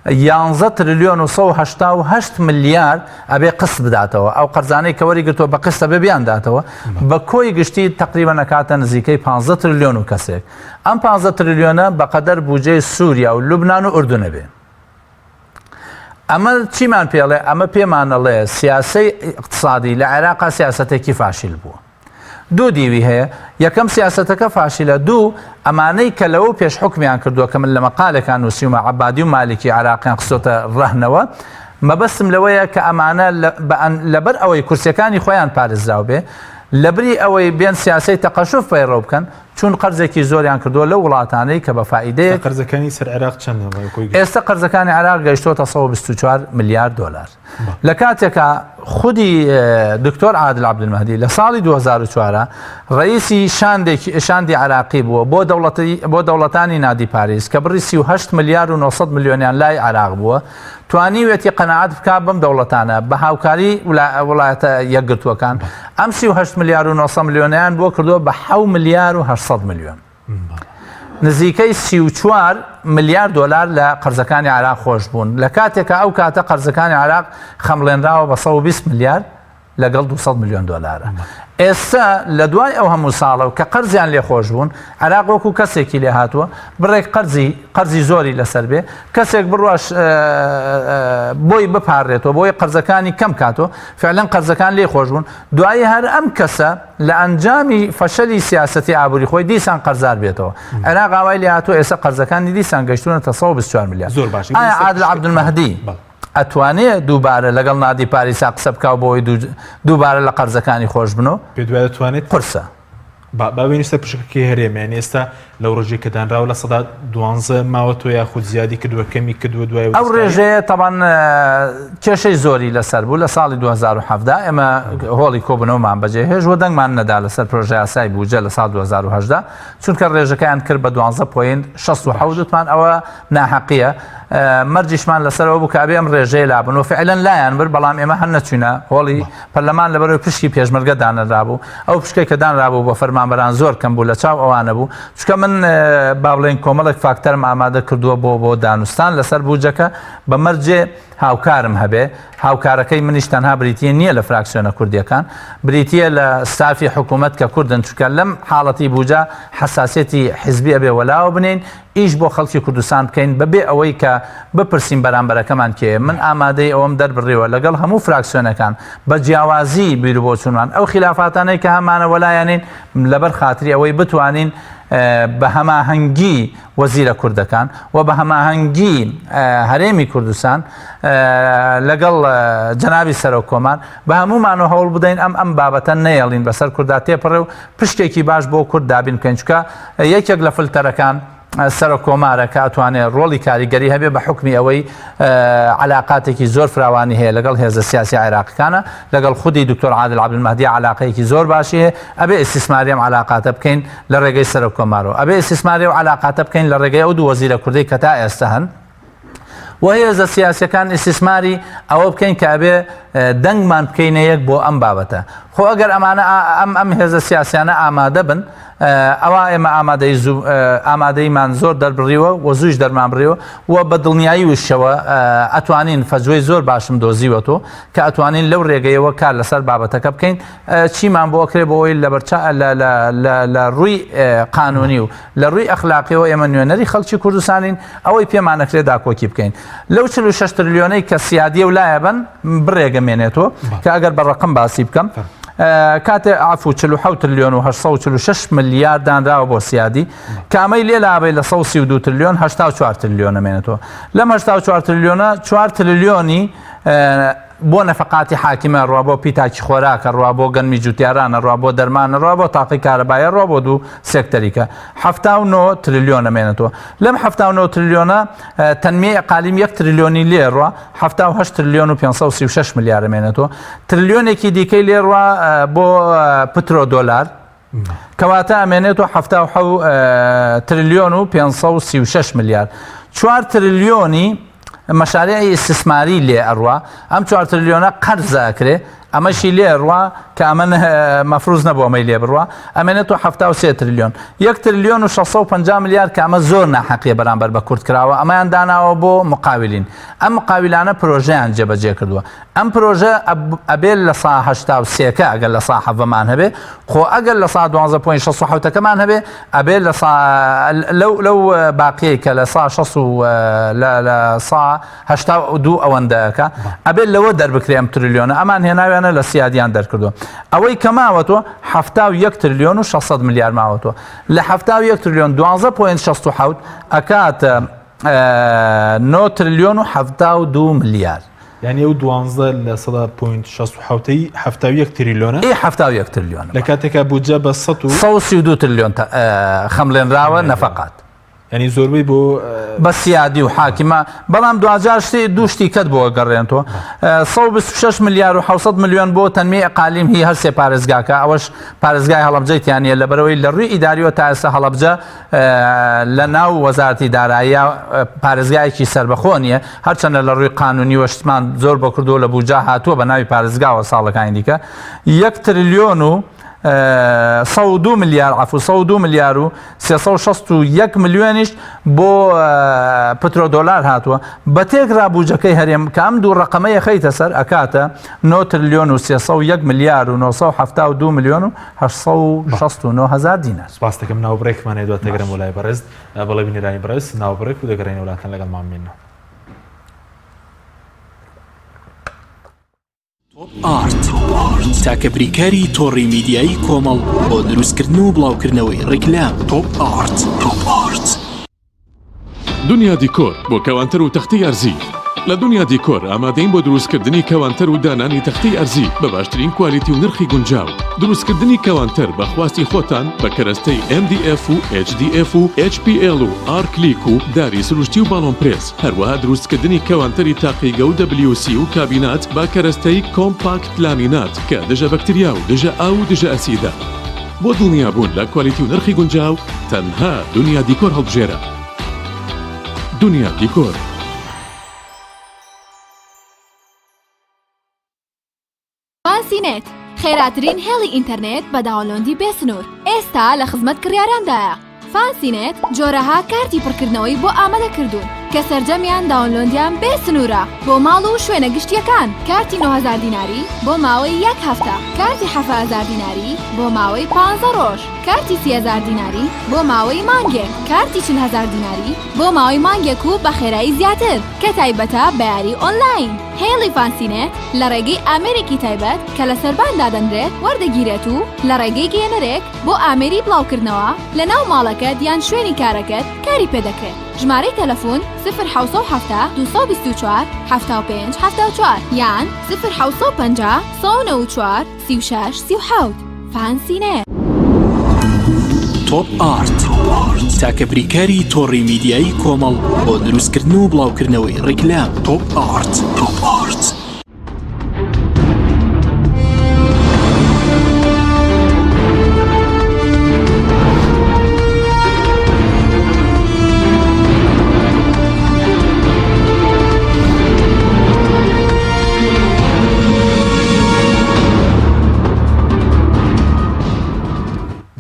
11 تریلیۆن و 188 ملیار ئەبێ قست بداتەوە ئەو قەرزانەی کە وەریگرتووە بە قستە بێ بیانداتەوە بە کۆی گشتی تقریبا نەکاتە نزیکەی 15 تریلیۆن و کەسێک ئەم 15 تریلیۆنە بەقەدەر بودجەی سووریا و لوبنان و ئوردونە بێ ئەمە چیمان پێڵێ ئەمە پێمانەڵێ سیاسەی اقتصادی لە عێراقا سیاسەتێکی فاشیل بووە دوو دیوی هەیە یەکەم سیاسەتەکە فاشیلە دوو ئەمانەی کە لەوە پێش حکمیان کردووە کە من لە مەقالێکان نووسیومە عەبادی و مالکی عێراقیان قسۆتە ڕەهنەوە مەبەستم لەوەیە کە ئەمانە لەبەر ئەوەی کورسیەکانی خۆیان پارێزراو بێ لەبری ئەوەی بێن سیاسەی تەقەشوف پەیڕەو بکەن چون قەرزێکی زۆریان کردووە لە وڵاتانەی کە بە فائیدەیە قەرزەکانی سەر عێراق چەندە ئێستا قەرزەکانی عێراق گەیشتۆتە 124 میلیارد دلار لە کاتێکە خودی دکتۆر عادل عەبدولمەهدی لە ساڵی 2004 ڕئیسی شاندی عێراقی بووە بۆ دەوڵەتانی نادی پاریس کە بڕی 38 میلیارد و 900 میلیۆنیان لای عێراق بووە توانیوێتی قەنەعات بکات بەم دەوڵەتانە بە هاوکاری وڵاتە یەکگرتووەکان ئەم 38 میلیارد و 900 میلیۆنیان بۆ کردووە بە 7 میلیارد و 800 میلیۆن نزیکەی 34 میلیارد دلار لە قەرزەکانی عێراق خۆش بوون لە کاتێکە ئەو کاتە قەرزەکانی عێراق خەمڵێنراوە بە 120 میلیارد لەگەڵ 200 میلیۆن دلارە ئێستا لە دوای ئەو هەموو ساڵە و کە قەرزیان لێ خۆش بوون عێراق وەکو کەسێکی لێ هاتووە بڕێک قەرزی زۆری لەسەر بێ کەسێک بڕواش بۆی بپارڕێتەوە بۆی قەرزەکانی کەم کاتەوە فعلەن قەرزەکان لێ خۆش بوون دوایی هەر ئەم کەسە لە ئەنجامی فەشەلی سیاسەتی ئابووری خۆی دیسان قەرزار بێتەوە عێراق ئاوای لێ هاتووە ئێستا قەرزەکانی دیسان گەیشتونەتە 124 میلیارد زۆر باش ئایا عادل عەبدولمەهدی ئەتوانێت دووبارە لەگەڵ نادی پاریسا قسە بکاو بۆی دووبارە لە قەرزەکانی خۆش بنەوە پێ دوای دەتوانێت قرسە باوێنیستە پشکی هەرێمیان ئێستا لەو ڕۆژێک کە دانراوە لە سەدا 12 ماوە تۆ یاخود زیادی کردووە کەمی کردووە دوای ئەو ڕێژەیە تەبان کێشەی زۆری لەسەر بوو لە ساڵی 2017 ئێمە هۆڵی کۆبنەوەمان بەجێهێژ وە دەنگمان نەدا لەسەر پرۆژەیاسای بودجە لە ساڵ 2018 چونکە ڕێژەکەیان کرد بە 12.67 وتمان ئەوە ناحەقیە مەرجیشمان لەسەرەوە بوو کە ئەبێ ئەم ڕێژەیە لابن و فعلەن لایەن بر بەڵام ئێمە هەر نەچوونە هۆڵی پەرلەمان لەبەرەوەی پشکی پێشمەرگە دانرابوو ئەو پشکەی کە دانرابوو بە فەرمانبەران زۆر کەم بوو لە چاو ئەوانە بوو چونکە من با بڵێن کۆمەڵێک فاکتەرم ئامادە کردووە بۆ دانوستان لەسەر بودجەکە بە مەرجێ هاوکارم هەبێ هاوکارەکەی منیش تەنها بریتیە نییە لە فراکسیۆنە کوردیەکان بریتیە لە ستافی حکوومەت کە کوردن چونکە لەم حاڵەتی بودجە حساسیەتی حیزبی ئەبێ وەلاوە بنین ئیش بۆ خەڵکی کوردستان بکەین بەبێ ئەوەی کە بپرسین بەرامبەرەکەمان کێ من ئامادەی ئەوەم دەربڕێەوە لەگەڵ هەموو فراکسیۆنەکان بە جیاوازی بیر بۆ چونوان ئەو خلافاتانەی کە هەمانە وەلایەنین لەبەر خاتری ئەوەی بتوانین بە هەماهەنگی وەزیرە کوردەکان و بە هەماهەنگی هەرێمی کوردستان لەگەڵ جەنابی سەرۆک کۆمان بە هەمومانەوە هەوڵ بدەین ئەم بابەتە نەیەڵین بەسەر کووردا تێپەڕێ و پشتێکی باش بۆ کورد دابین بکەین چونکە یەکێک لە فلتەرەکان سەرۆک کۆمارە کە ئەتوانێت ڕۆڵی کاریگەری هەبێ بە حکمی ئەوەی علاقاتێکی زۆر فراوانی هەیە لەگەڵ هێزە سیاسی عێراقیەکانە لەگەڵ خودی دکتۆر عادل عەبدولمەهدی علاقەیەکی زۆر باشی هەیە ئەبێ ئیستیسماری ئەم علاقاتە بکەین لە ڕێگەی سەرۆک کۆمارەوە ئەبێ ئیستیسماری و علاقاتە بکەین لە ڕێگەی ئەو دوو وەزیرە کوردی کە تا ئێستا هەن و هێزە سیاسیەکان ئیستیسماری ئەوە بکەین کە ئەبێ دەنگمان بکەینە یەک بۆ ئەم بابەتە خۆ ئەگەر ئەمانە ئەم هێزە سیاسیانە ئامادە بن ئەوە ئێمە ئامادەیمان زۆر دەربڕیوە و زووش دەرمان بڕیوە و بە دڵنیایی وشەوە ئەتوانین فەجوەی زۆر باشم دۆزیوەتەوە کە ئەتوانین لەو ڕێگەیەوە کار لەسەر بابەتەکە بکەین چیمان بۆ ئەکرێ بۆ ئەوەی لە ڕووی قانونی و لە ڕووی ئەخلاقیەوە ئێمە نوێنەری خەڵکی کوردستانین ئەوەی پێمانەکرێ داکۆکی بکەین لەو 46 تریلیۆنەی کە سیادیە و لایە بن بڕێگەمێنێتەوە کە ئەگەر بە ڕقم باسی بکەم کاتێ عفو 47 تریلیۆن و 846 میلیارد دانراوە بۆ سیادی کامەی لێلابێ لە 132 تریلیۆن 84 تریلیۆن ئەمێنێتەوە لەم 84 تریلیۆنە 4 تریلیۆنی بۆ نەفقاتی حاکمە ڕوا بۆ پیتاکی خۆراکە ڕوا بۆ گەنمی جوتیارانە ڕوا بۆ دەرمانە ڕوا بۆ تاقی کارەبایە ڕوا بۆ دوو سێکتەریکە 79 تریلیۆن ئەمێنێتەوە لەم 79 تریلیۆنە تەنمیەی ئەقالیم 1 تریلیۆنی لێڕوا 78 تریلیۆن و 536 میلیارد ئەمێنێتەوە تریلیۆنێکی دیکەی لێڕوا بۆ پترۆ دۆلار کەواتە ئەمێنێتەوە 77 تریلیۆن و 536 میلیارد 4 تریلیۆنی مەشارێعی ئیستیسماری لێ ئەڕوا ئەم 4 تریلیۆنە قەرز ئەکرێ ئەمەشی لێ ڕوا کە ئەمە مەفروز نەبوو ئەمەی لێ بڕوا ئەمێنێتەوە 73 تریلیۆن 1 تریلیۆن و 650 میلیارد کە ئەمە زۆر ناحەقیە بەرامبەر بە کورد کراوە ئەمەیان داناوە بۆ مقاولین ئەم مقاولانە پرۆژەیان جێبەجێ کردووە ئەم پرۆژە ئەبێت لە سا 83کە ئەگەر لە سا حەڤەمان هەبێ خۆ ئەگەر لە سا 12.67کەمان هەبێ ئەبێت لەو باقیەی کە لە سا 82 ئەوەندەکە ئەبێت لەوە دەربکرێ ئەم تریلیۆنە ئەمان هێناویانە لە سیادیان دەرکردووە ئەوەی کە ماوەتەوە 71 تریلیۆن و 600 میلیارد ماوەتەوە لە 71 تریلیۆن 12.67 ئەکاتە 9 تریلیۆن و 72 میلیارد یعنی ئەو 12.67 تریلیۆنە 71 تریلیۆن لە کاتێکە بودجە بە 132 تریلیۆن خەمڵێنراوە نەفقات ینی زۆربەی بۆ بە سیادی و حاکمە بەڵام دوجار دوشتی کەت بۆ گەڕێنەوە 126 ملیار و 600 میلیۆن بۆ تەنمی ئەقالیم هی هەرسێ پارێزگاکە ئەوەش پارێزگای هەڵەبجەیتیانە لە بەرەوەی لە ڕووی ئیداریەوە تا ئێستا هەڵەبجە لە ناو وەزارەتی داراییە پارێزگایەکی سربەخۆ نیە هەرچەندە لە ڕووی قانونی وەشتمان زۆر بە کردو لە بودجە هاتووە بە ناوی پارێزگاوە ساڵەکانی دیکە 1 تریلیۆن و 102 ملیار عفو 102 ملیار و 361 میلیۆنیش بۆ پترۆدۆلار هاتووە بە تێکرا بودجەکەی هەرێم کە ئەم دوو ڕقەمەیە خەیتە سەر ئەکاتە 9 تریلیۆن و 301 میلیار و 972 میلیۆن و 869 هزار دینار. سپاس دەکەم ناوبڕێکمانێ دوات تێگەرم وڵای بەڕێز بەڵێ بینەرانی بەڕێز ناوبڕێک و دەگەڕێنە وڵاتان لەگەڵمان بینەوە. ئارت تاکە بریکاری تۆڕی میدیایی کۆمەڵ بۆ دروستکردن و بڵاوکردنەوەی ڕیکلام تۆپ ئارت. دنیا دیکۆر بۆ کەوانتەر و تەختەی ئەرزی لە دنیا دیکۆر ئامادەین بۆ دروستکردنی کەوانتەر و دانانی تەختەی ئەرزی بە باشترین کوالیتی و نرخی گونجاو دروستکردنی کەوانتەر بە خواستی خۆتان بە کەرەستەی MDF و HDF و HPL و R-کلیک و داری سروشتی و باڵۆن پرێس هەروەها دروستکردنی کەوانتەری تاقیگە و WC و کابینات با کەرەستەی کۆمپاکت لامینات کە دژە بەکتریا و دژە ئاو و دژە ئەسیدا بۆ دڵنیابوون لە کوالیتی و نرخی گونجاو تەنها دنیا دیکۆر هەڵبژێرە. دنیا دیکۆر. فانسینێت خێراترین هێڵی ئینتەرنێت بە داوەلۆندی بێسنوور ئێستا لە خزمەت کڕیاراندایە. فانسینێت جۆرەها کارتی پڕکردنەوەی بۆ ئامادە کردوون کە سەرجەمیان داوەلۆندیان بێسنوورە بۆ ماڵ و شوێنە گشتیەکان کارتی 9000 دیناری بۆ ماوەی 1 هەفتە کارتی 7000 دیناری بۆ ماوەی 15 ڕۆژ کارتی 30000 دیناری بۆ ماوەی مانگێک کارتی 40000 دیناری بۆ ماوەی مانگێک و بە خێرایی زیاتر کە تایبەتە بە یاری ئۆنلاین. هێڵی فانسینێت لە ڕێگەی ئامێرێکی تایبەت کە لە سەرباندا دەنرێت وەردەگیرێت و لە ڕێگەی گێنەرێک بۆ ئامێری بڵاوکردنەوە لە ناو ماڵەکەت یان شوێنی کارەکەت کاری پێدەکرێت. ژمارەی تەلەفۆن 01970 224 75 74 یان 01950 194 36 37. فانسینێت. تۆپ ئارت تاکە بریکاری تۆڕی میدیایی کۆمەڵ بۆ دروستکردن و بڵاوکردنەوەی ڕیکلام تۆپ ئارت.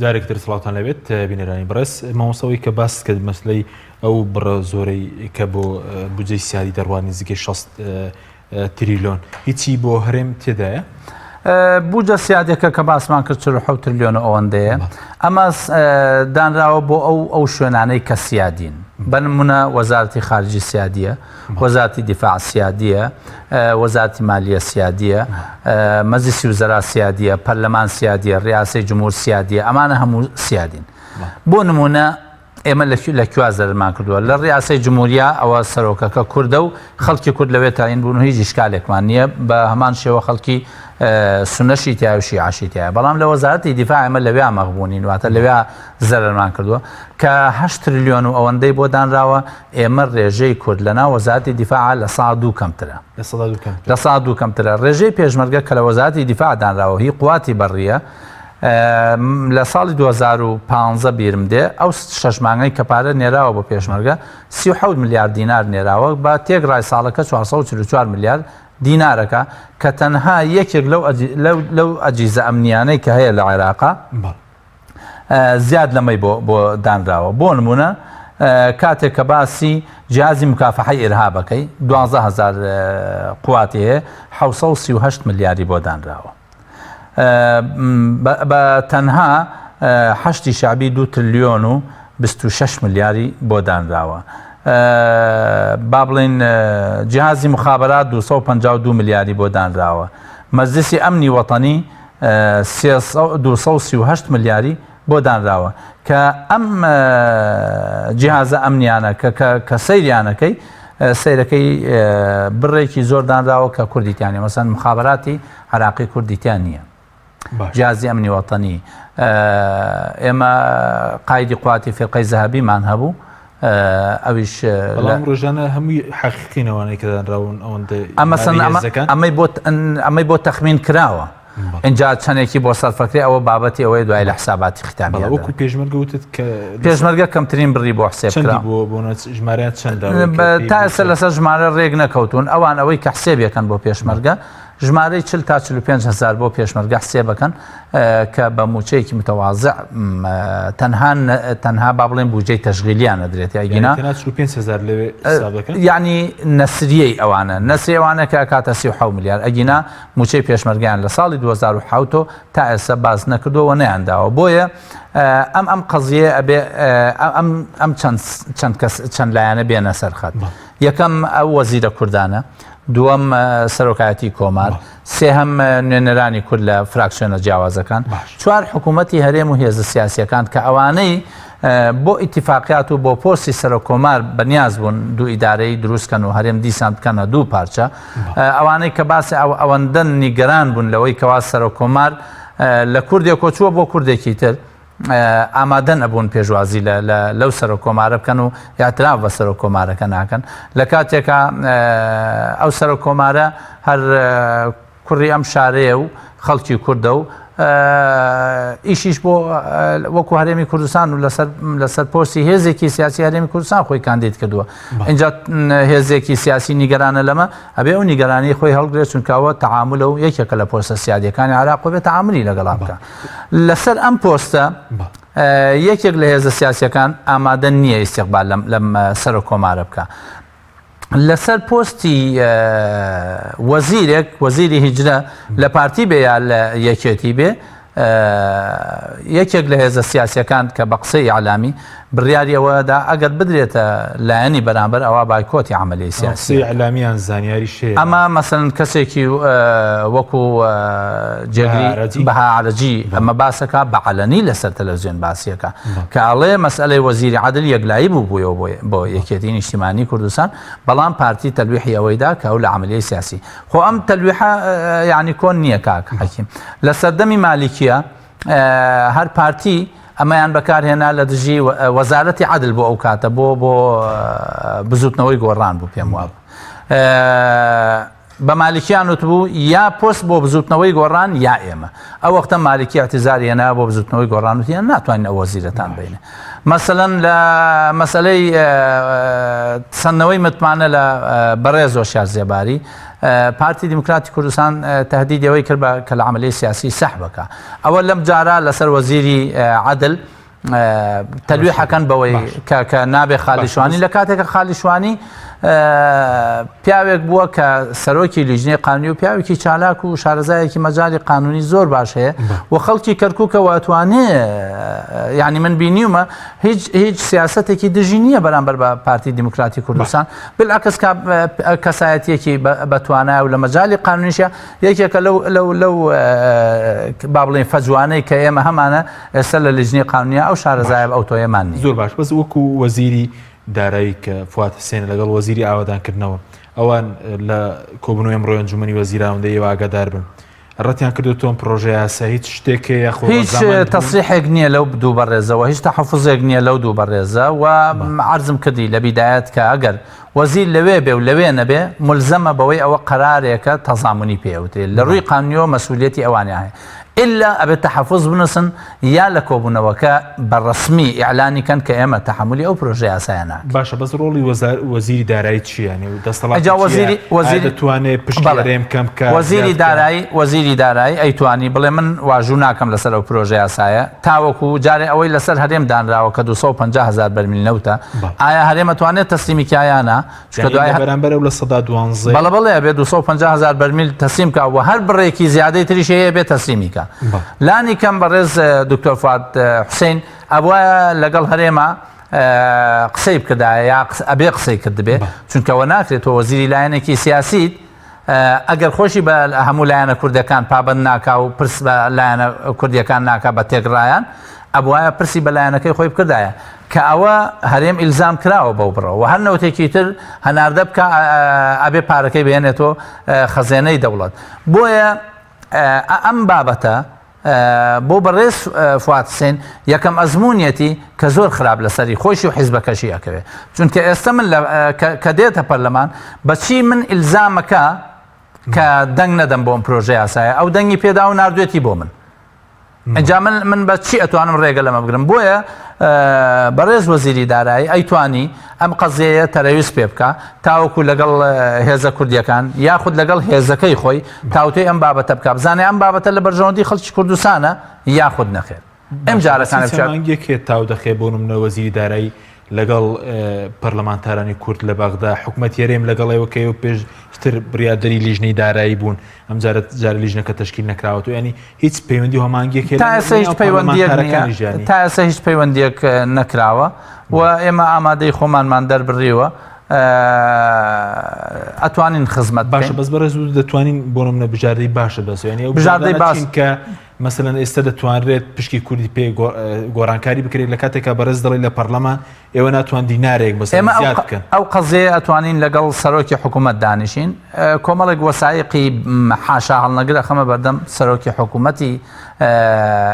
جارێکتر سڵاوتان لەوێت بینەرانی بەڕێز مامۆستاوەی کە باس کرد مەسلەی ئەو بڕە زۆرەی کە بۆ بودجەی سیادی دەڕوانی نزیکەی 60 تریلیۆن هیچی بۆ هەرێم تێدایە؟ بودجە سیادێکە کە باسمان کرد 47 تریلیۆن ئەوەندەیە ئەمە دانراوە بۆ ئەو شوێنانەی کە سیادین بنمونە وەزارەتی خارجی سیادیە وەزارەتی دیفاع سیادیە وەزارەتی مالیە سیادیە مەجلیسی وزەرا سیادیە پەرلەمان سیادیە ڕیاسەی جمهور سیادیە ئەمانە هەموو سیادین. بۆ نمونە ئێمە لە کوێ زەرمان کردووە لە ڕیاسەی جمهوریە ئەوە سەرۆکەکە کوردە و خەڵکی کورد لەوێ تاین بوون و هیچ ئیشکالێکمان نییە بە هەمان شێوە خەڵکی سونەشی تایە و شیعەشی تایە بەڵام لە وەزارەتی دیفاع ئێمە لەوێ مەغبوونین واتە لەوێ زەرمان کردووە کە 8 تریلیۆن و ئەوەندەی بۆ دانراوە ئێمە ڕێژەی کورد لەناو وەزارەتی دیفاع لە 102 کەمترە لە 102 کەمترە ڕێژەی پێشمەرگە کە لە وەزارەتی دیفاع دانراوە هی قواتی بەڕیە لە ساڵی 2015 بیرم دێ ئەو 6 مانگەی کە پارە نێراوە بۆ پێشمەرگە 37 میلیارد دینار نێراوە بە تێگڕای ساڵەکە 444 میلیارد دینارەکە کە تەنها یەکێک لەو ئەجیزە ئەمنیانەی کە هەیە لە عێراقا زیاد لەمەی بۆ دانراوە. بۆ نمونە کاتێک کە باسی جیازی مکافحەی ئێرهابەکەی 12000 قواتی هەیە 738 میلیاردی بۆ دانراوە. بە تەنها حەشتی شعبی 2 تریلیۆن و 26 میلیاردی بۆ دانراوە. با بڵێن جیهازی مخابرات 252 میلیاردی بۆ دانراوە. مەجلیسی ئەمنی وەتەنی 238 میلیاردی بۆ دانراوە کە ئەم جیهازە ئەمنیانە کە سەیریانەکەی سیرەکەی بڕێکی زۆر دانراوە کە کوردیتیانە مەسەن مخابراتی عراقی کوردیتیان نییە جیازی ئەمنی وەتەنی ئێمە قایدی قواتی فێرقەی زەهەبیمان هەبوو ئەویش ڕۆژانە هەمووی حەقیقینەوانەی کە دانراون ئەمەی بۆ تەخمین کراوە اینجا چەندێکی بۆ سەرفەکری ئەوە بابەتی ئەوەی دوای لە حساباتی ختامی وەکو پێشمەرگە وتت کە پێشمەرگە کەمترین بڕی بۆ حسێبکرا ژمارەیان چەندە تا ئێستا لەسەر ژمارە ڕێک نەکەوتون ئەوان ئەوەی کە حسێبیەکەن بۆ پێشمەرگە ژمارەی 40 تا 45 هزار بۆ پێشمەرگە حسێبەکەن کە بە موچەیەکی متەواضع تەنها با بڵێن بودجەی تەشغیلیانە درێت یاگینا یعنی نەسریەی ئەوانە نەسری ئەوانە کە کاتە 37 میلیارد ئەگینا موچەی پێشمەرگیان لە ساڵی 2007 تا ئێستا باز نەکردووە نەیانداوە بۆیە ئەم قەزیە ئەبێ ئەم چەند لایەنە بێنە سەرخەت یەکەم ئەو وەزیرە کوردانە دووەم سەرۆکایەتی کۆمار سێهەم نوێنەرانی کورد لە فراکسیۆنە جیاوازەکان چوار حکوومەتی هەرێم و هێزە سیاسیەکان کە ئەوانەی بۆ ئیتیفاقیات و بۆ پۆستی سەرۆکۆمار بەنیاز بوون دوو ئیدارەی دروستکەن و هەرێم دیسان بکەنە دوو پارچە ئەوانەی کە باسی ئەوەندە نیگەران بوون لەوەی کەوا سەرۆکۆمار لە کوردێک کۆچووە بۆ کوردێکی تر ئامادە نەبوون پێشوازی لەو سەرۆکۆمارە بکەن و یاتراف بە سەرۆکۆمارەکە ناکەن لە کاتێکە ئەو سەرۆکۆمارە هەر کوڕی ئەم شارەیە و خەڵکی کوردە و ئیشیش بۆ وەکو هەرێمی کوردستان و لەسەر پۆستی هێزێکی سیاسی هەرێمی کوردستان خۆی کاندید کردووە اینجا هێزێکی سیاسی نیگەرانە لەمە ئەبێ ئەو نیگەرانی خۆی هەڵگرێت چونکەوە تەعامل و یەکێکە لە پۆستە سیادیەکانی عێراق بێت تەعاملی لەگەڵا بکە لەسەر ئەم پۆستە یەکێک لە هێزە سیاسیەکان ئامادە نییە ئیستیقبال لەم سەرۆکۆمارە بکە لەسەر پۆستی وەزیرێک وەزیری هیجرە لە پارتی بێ یا لە یەکێتی بێ یەکێک لە هێزە سیاسیەکان کە بە قسەی عەلامی بڕیاری ئەوەدا ئەگەر بدرێتە لایەنی بەرامبەر ئەوە بایکۆتی عەمەلی سیاسی عەلامیان زانیاری شێ ئەمە مەسەڵەن کەسێکی وەکو جێگری بەها عەرەجی ئەمە باسەکە بە عەلەنی لەسەر تەلەڤیزیۆن باسیەکە کە ئەڵێ مەسئلەی وەزیری عەدل یەکلایی بوو بۆ یەکێتی نیشتیمانی کوردستان بەڵام پارتی تەلویحی ئەوەیدا کە ئەو لە عەمەلی سیاسی خۆ ئەم تەلویحە یعنی کۆن نییە کاک حەکیم لە سەردەمی مالیکیە هەر پارتی ئەمەیان بەکارهێنا لە دژی وەزارەتی عەدل بۆ ئەو کاتە بۆ بزوتنەوەی گۆڕان بوو پێم وابوو بە مالیکیان وتبوو یا پۆست بۆ بزوتنەوەی گۆڕان یا ئێمە ئەو وەختە مالیکی اعتیزاری هێنا بۆ بزوتنەوەی گۆڕان وتیان ناتوانین ئەو وەزیرەتان بینە مەسەڵەن لە مەسەلەی سندنەوەی متمانە لە بەڕێز و شارزێباری پارتی دیموکراتی کوردستان تهدیدەوەی کرد کە لە عەمەلی سیاسی سەح بکە ئەوە لەم جارە لەسەر وەزیری عەدل تەلویحەکەن بەوەی کە نابێ خالیشوانی لە کاتێکە خالیشوانی پیاوێک بووە کە سەرۆکی لیژنەی قانونی و پیاوێکی چالاک و شارەزایەکی مەجای قانونی زۆر باش هەیە و خەڵکی کەرکووکەوە ئەتوانێ یعنی من بینیومە هیچ سیاسەتێکی دژی نییە بەرامبەر بە پارتی دیموکراتی کوردستان بالعکس کەسایەتیەکی بەتوانای و لە مەجای قانونیشە یەکێکە لەو با بڵێن فەجوانەی کە ئێمە هەمانە ئێستا لە لیژنەی قانونیە ئەو شارەزایە ئەو تۆیەمان نیە زۆر باش بەس وەکو وەزیری دارایی کە فوات حسێن لەگەڵ وەزیری ئاوادانکردنەوە ئەوان لە کۆبنەوەی ئەمڕۆ ئەنجومەنی وەزیراوەندەی ئاگادار بن ڕەتیان کردوتۆن پرۆژەیاسای هیچ شتێکەیە هیچ تەسریحێک نییە لەو دوو بەڕێزەوە هیچ تەحەفوزێک نییە لەو دوو بەڕێزە و عەرزم کردی لە بیدایەت کە ئەگەر وەزیر لەوێ بێ و لەوێ نەبێ ملزەمە بەوەی ئەوە قەرارێکە تەزامنی پێوترێت لە ڕووی قانونیەوە مەسئولیەتی ئەوانە هەیە إلا ئەبێت تەحەفوز بنووسن یا لە کۆبوونەوەکە بەڕەسمی ئیعلانی کەن کە ئێمە تەحملی ئەو پرۆژەیاسایە ناکەین. باشە بەس ڕۆڵی وەزیری دارایی چییە؟ دەسەڵات دەتوانێت پشکی هەرێم کەم بکات؟ وەزیری دارایی ئەیتوانی بڵێ من واژوو ناکەم لەسەر ئەو پرۆژەیاسایە تاوەکو جارێ ئەوەی لەسەر هەرێم دانراوە کە 250,000 بەرمیل نەوتە ئایا هەرێم ئەتوانێت تەسلیمی کایانە بەرامبەر ئەو لە 112 بەڵێ ئەبێت 250,000 بەرمیل تەسلیم کە و هەر بڕێکی زیادەی تریش هەیە بێت تەسلیمی کە لانی کەم بەڕێز دکتۆر فواد حوسێن ئەوە لەگەڵ هەرێمە قسەی بکردایە یا ئەبێ قسەی کردبێ چونکەوە ناکرێتەوە وەزیری لایەنێکی سیاسیت ئەگەر خۆشی بە هەموو لایەنە کوردەکان پابند ناکا و پرس بە لایەنە کوردیەکان ناکا بە تێگڕایان ئەبوایە پرسی بەلایەنەکەی خۆی بکردایە کە ئەوە هەرێم ئیلزام کراوە بەو بڕەوە و هەر نەوتێکی تر هەناردە بکە ئەبێ پارەکەی بێنێتەوە خەزێنەی دەوڵەت بۆیە ئەم بابەتە بۆ بەڕێز فواد حوسێن یەکەم ئەزمونیەتی کە زۆر خراپ لەسەری خۆشی و حیزبەکەشی ئەکەوێت چونکە ئێستا من کە دێتە پەرلەمان بەچی من ئیلزامەکە کە دەنگ نەدەم بۆم پرۆژە یاسایە ئەو دەنگی پێدا و نردوێتی بۆ من ئەنجا من بە چی ئەتوانم ڕێگە لەمە بگرم بۆیە بەڕێز وەزیری دارایی ئەیتوانی ئەم قەزیەیە تەرەویست پێ بکە تاوەکو لەگەڵ هێزە کوردیەکان یاخود لەگەڵ هێزەکەی خۆی تاوتەی ئەم بابەتە بکە بزانێ ئەم بابەتە لە بەرژەوەندی خەڵکی کوردستانە یاخود نەخێر ئەم جارەکانە بچێت تاو دەخێ بۆ نمونە وەزیری دارایی لەگەڵ پەرلەمانتارانی کورد لە بەغدا حکوومەت هەرێم لەگەڵەوەکەی و پێشتر بریادەری لیژنەی دارایی بوون ئەم جارە لیژنەکە تەشکیل نەکراوەوە ینی هیچ پەیوەندی و هەمانگیەکێ تا ئێستا هیچ پەیوەندیەک نەکراوە و ئێمە ئامادەی خۆمانمان دەربڕیوە ئەتوانین خزمەت باشە بەس بەڕێز دەتوانین بۆ نمونە بژاردەی باشە بەسێنی بژاردەی باش کە مەسەلەن ئێستا دەتوانرێت پشکی کوردی پێ گۆڕانکاری بکرێت لە کاتێکا بەڕێز دەڵی لە پەرلەمان ئێوە ناتوان دینارێک بەس زیاد بکەن ئەو قەزەیە ئەتوانین لەگەڵ سەرۆکی حکوومەت دانیشین کۆمەڵێک وەسایقی حاشا هەڵنەگرە خەمە بەردەم سەرۆکی حکوومەتی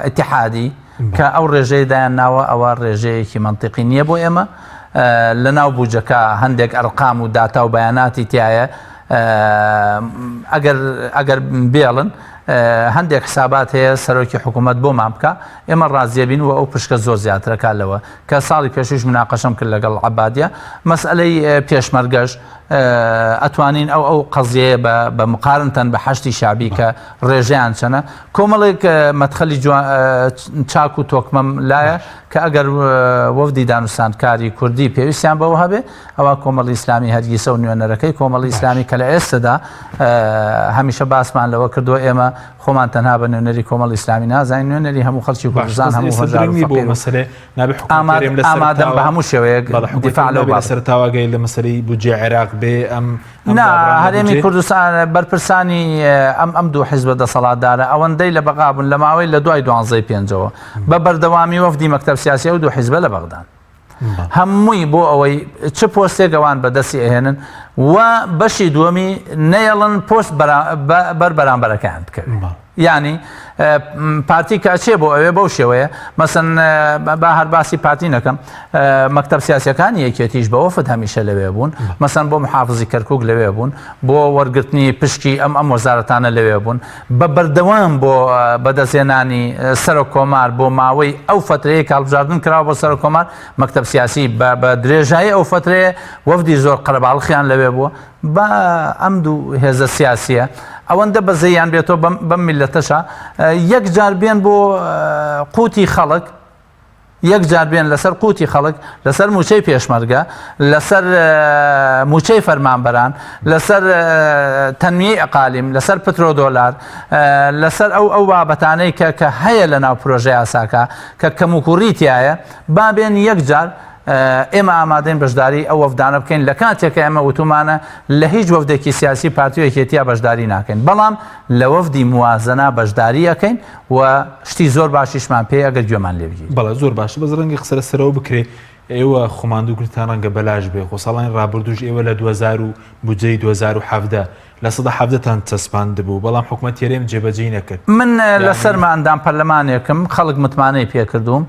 ئیتیحادی کە ئەو ڕێژەی دایان ناوە ئەوە ڕێژەیەکی منطقی نییە بۆ ئێمە لە ناو بودجەکە هەندێک ئەرقام و داتا و بەیاناتی تایە ئەگەر بێڵن هەندێک حسابات هەیە سەرۆکی حکوومەت بۆ مام بکە ئێمە ڕازیەبین و ئەو پشکە زۆر زیاترەکانەوە کە ساڵی پێشوش مناقەشەم کرد لەگەڵ عەبادیە مەسئلەی پێشمەرگەش ئەتوانین ئەو قەزیەیە بە مقارنتەن بە حەشتی شابی کە ڕێژەیان چەنە کۆمەڵێک مەدخەلی چاک و تۆکمەم لایە کە ئەگەر وەفدی دانوستانکاری کوردی پێویستیان بەوە هەبێ ئەوە کۆمەڵی ئیسلامی هەرگیسە و نوێنەرەکەی کۆمەڵی ئیسلامی کە لە ئێستادا هەمیشە باسمان لەوە کردووە ئێمە خۆمان تەنها بە نوێنەری کۆمەڵی ئیسلامی نازانین نوێنەری هەموو خەڵکی کوردستان هەموو ئامادەم بە هەموو شێوەیەک دیفاع لەو سەرتاواگەی لە مەسەلەی بودجێ عێراق بێ هەرێمی کوردستان بەرپرسانی ئەم دوو حیزبە دەسەڵاتدارە ئەوەندەی لە بەغابوون لە ماوەی لە دوای 12/5ەوە بە بەردەوامی وەفدی مەکتەب سیاسی و دوو حیزبە لە بەغدان هەمووی بۆ ئەوەی چ پۆستێک ئەوان بەدەستی ئەهێنن و بەشی دووەمی نەیەڵن پۆست بەرامبەرەکان بکەوێت یعنی پارتی کە ئەچێ بۆ ئەوێ بەو شێوەیە مەسەن با هەر باسی پارتی نەکەم مەکتەب سیاسیەکانی یەکێتیش بە وەفد هەمیشە لەوێ بوون مەسەن بۆ محافزی کەرکووک لەوێ بوون بۆ وەرگرتنی پشکی ئەم وەزارەتانە لەوێ بوون بە بەردەوام بۆ بەدەستێنانی سەرۆک کۆمار بۆ ماوەی ئەو فترەیە کاڵبژاردن کراوە بۆ سەرۆک کۆمار مەکتەب سیاسی بە درێژایی ئەو فترەیە وەفدی زۆر قەرەباڵخیان لەوێ بووە بە ئەم دوو هێزە سیاسیە ئەوەندە بەزەیان بێتەوە بەم میلەتەشە یەک جار بێن بۆ قوتی خەڵک یەک جار بێن لەسەر قوتی خەڵک لەسەر موچەی پێشمەرگە لەسەر موچەی فەرمانبەران لەسەر تەنمیەی ئەقالیم لەسەر پترۆ دۆلار لەسەر ئەو بابەتانەی کە هەیە لە ناو پرۆژە یاساکە کە کەموکوڕیتیایە با بێن یەک جار ئێمە ئامادەین بەشداری ئەو وەفدانە بکەین لە کاتێکە ئێمە وتومانە لە هیچ وەفدێکی سیاسی پارتی و یەکێتیە بەشداری ناکەین بەڵام لە وەفدی موازنە بەشداری ئەەکەین و شتی زۆر باشیشمان پێ ئەگەر گوێمان لێ بگیرین بەڵێ زۆر باشە بەس ڕەنگی قسە سەرەوە بکرێت ئێوە خۆماندووگرتان ڕەنگە بەلاش بێ خۆ ساڵانی ڕابردوش ئێوە لە 2000 و بودجەی 2017 لە 117تان چەسپاند بوو بەڵام حکوومەت هەرێم جێبەجێی نەکرد من لەسەر ماندام پەرلەمانێکم خەڵک متمانەی پێکردوم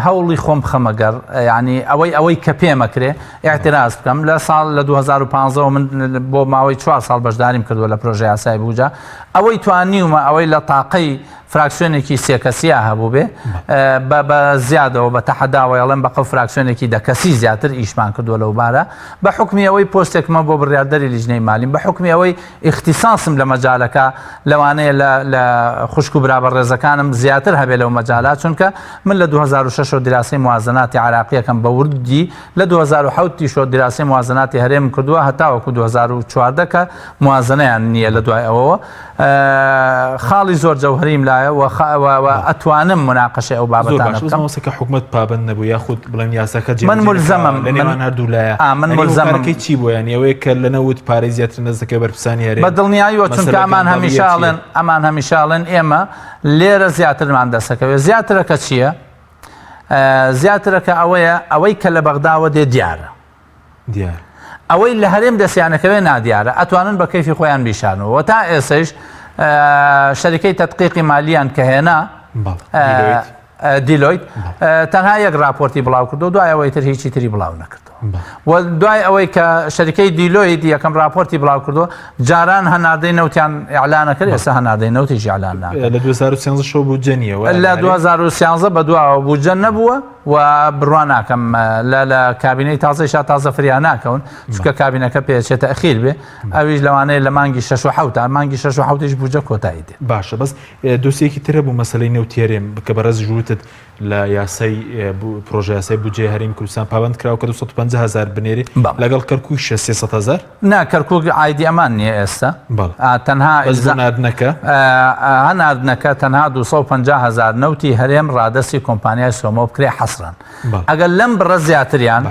هەوڵی خۆم بخەمەگەڕ ینی ئەوەی کە پێمەکرێ ئاعتراز بکەم لە ساڵ لە 2015 من بۆ ماوەی 4 ساڵ بەشداریم کردووە لە پرۆژە یاسای بووجە ئەوەی توانیومە ئەوەی لە تاقەی فراکسیۆنێکی سێکەسیە هەبوو بێ بە زیادەوە بە تەحەداوەڵێن بەقە فراکسیۆنێکی دەکەسی زیاتر ئیشمان کردووە لەو بارە بە حکمی ئەوەی پۆستێکمە بۆ بڕیاردەری لیژنەی مالیم بە حکمی ئەوەی اختصاصم لە مەجالەکە لەوانەیە لە خوشک و برابەڕێزەکانم زیاتر هەبێ لەو مەجالات چونکە من لە 2006 دیراسی موازناتی عراقیەکەم بە وردی لە 2007 شۆ دیراسی موازناتی هەرێم کردووە هەتاوەکو 2014 کە موازنەیان نییە لە دوای ئەوەوە خاڵی زۆر جەوهریم لایە و ئەتوانم مناقەشەی ئەو بابەتانە بکەم کە حکوومەت پابند نەبوو یاخود بڵێن یاساکە من ملزەمم لەنێوان هەردوو لایە من ملزەمەکەی چی بۆ یان ئەوەیە کە لەنەوت پارەی زیاتر نزدەکەی بەرپرسانی هەرێم بە دڵنیاییەوە چونکە ئەمان هەمیشاڵن ئێمە لێرە زیاترمان دەسەکەوێت زیاترەکە چییە؟ زیاترەکە ئەوەی کە لە بەغداوە دێ دیارە ئەوەی لە هەرێم دەستیانەکەوێ نادیارە ئەتوانن بە کەیفی خۆیان بیشانەوە تا ئێسش شەریکەی تەدقیقی مالیان کە هێنا دیلۆیت تەنها یەک راپۆرتی بڵاو کردو دوای ئەوەی تر هیچی تری بڵاو نەکردو و دوای ئەوەی کە شەریکەی دیلۆیت یەکەم راپۆرتی بڵاو کردو جاران هەناردەی نەوتیان ئیعلانە کرد ئێستا هەناردەی نەوتیش ئیعلان ناکرد لە 2013 شەو بودجە نییە لە 2013 بەدواوە بودجە نەبووە و بڕوا ناکەم لە کابینەی تازە فریان ناکەون چونکە کابینەکە پێچێتە ئەخیر بێ ئەویش لەوانەیە لە مانگی 6 تا مانگی 6 بودجە کۆتایی دێ باشە بەس دۆسیەکی ترە بوو مەسەلەی نەوتێرێم بکە بەڕێز ژووتت لە یاسای پرۆژەیاسای بودجەی هەرێمی کوردستان پابند کراوە کە 250,000 بنێری لەگەڵ کەرکووک 600,000 نا کەرکووک ئایدی ئەمان نییە ئێستا تەنها هەناردنەکە تەنها 250,000 نەوتی هەرێم ڕادەسی کۆمپانیای سۆمۆ بکرێ حەسرن ئەگەر لەم بڕە زیاتریان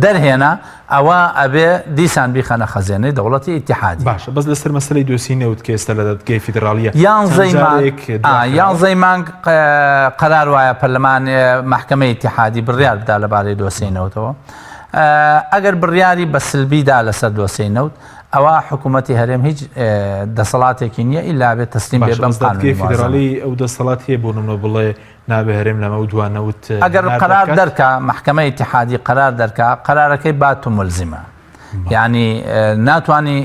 دەرهێنا ئەوە ئەبێ دیسان بیخەنە خەزێنەی دەوڵەتی ئیتیحادی باشە بەس لەسەر مەسەلەی دۆسی نەوت کە ئێستا لە دەدگای فیدراالیە یانزەی مانگ قەرار وایە پەرلەمان محکەمەی ئیتیحادی بڕیار بدا لەبارەی دۆسیی نەوتەوە ئەگەر بڕیاری بە سلبیدا لەسەر دۆسیی نەوت ئەوە حکوومەتی هەرێم هیچ دەسەڵاتێکی نییە ئیلا بێت تەسلیم بێ بەم قانونی فیدرالی ئەو دەسەڵات هەیە بۆ نمونە بڵێ نابێ هەرێم لەمە و دوانەوت ئەگەر قەرار دەرکا محکەمەی ئیتیحادی قەرار دەرکا قەرارەکەی بات و ملزمە یعنی ناتوانانی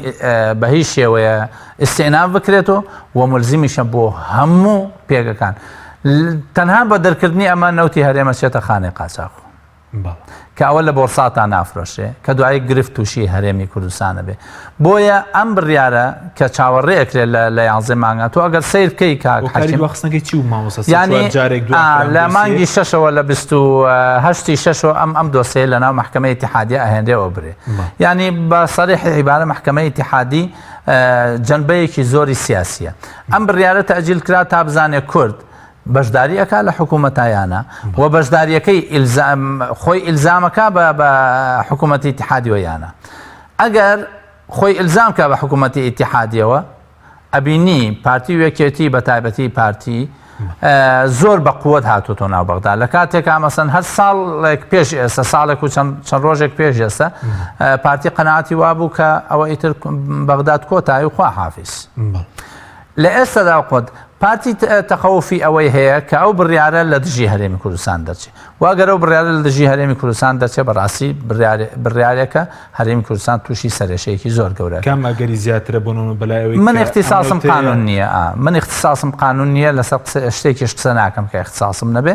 بە هیچ شێوەیە ئستێناف بکرێتەوە و ملزمیشە بۆ هەموو پێگەکان تەنها بە دەرکردنی ئەمە نەوتی هەرێمە چێتە خانەی قاچاق کە ئەوە لە بۆرساتان نافرۆشێ کە دوایی گرفت تووشی هەرێمی کوردستانە بێ بۆیە ئەم بڕیارە کە چاوەڕێەکرێت لە 11 مانگە تۆ ئەگەر سیر بکەی کاکوەخستنەکەی چی و مامۆستا لە مانگی 6ەوە لە 28 ئەم دۆسەیە لەناو محکەمەی ئیتیحادی ئەهێندێەوە برێ یعنی بە سەریح عیبارە محکەمەی ئیتیحادی جەنبەیەکی زۆری سیاسیە ئەم بڕیارە تەجیل کرا تا بزانێ کورد بەشداریەکە لە حکوومەتایانە و بەشداریەکەی خۆی ئیلزامەکە بە حکوومەتی ئیتیحادیۆیانە ئەگەر خۆی ئیلزامکە بە حکوومەتی ئیتیحادیەوە ئەبینی پارتی وەکێتی بە تایبەتی پارتی زۆر بە قووەت هاتوۆ ناو بەغدا لە کاتێکا مەسەن هەر ساڵێک پێش ئێستا ساڵێک و چەند ڕۆژێک پێش ئێستا پارتی قەناعەتی وابوو کە ئەوە ئیتر بەغداد کۆتایی و خوا حافیز لە ئێستادا قوت پارتی تەخەوفی ئەوەی هەیە کە ئەو بڕیارە لە دژی هەرێمی کوردستان دەرچێت واگەر ئەو بڕیارە لە دژی هەرێمی کوردستان دەرچێت بەڕاستی بڕیارێکە هەرێمی کوردستان تووشی سەرێشەیەکی زۆر گەورە کام ئەگەری زیاترە بۆنەوە بەلایەوەی من اختصاصم قانون نییە من اختصاصم قانون نییە لەسەر شتێکیش قسە ناکەم کە اختصاصم نەبێ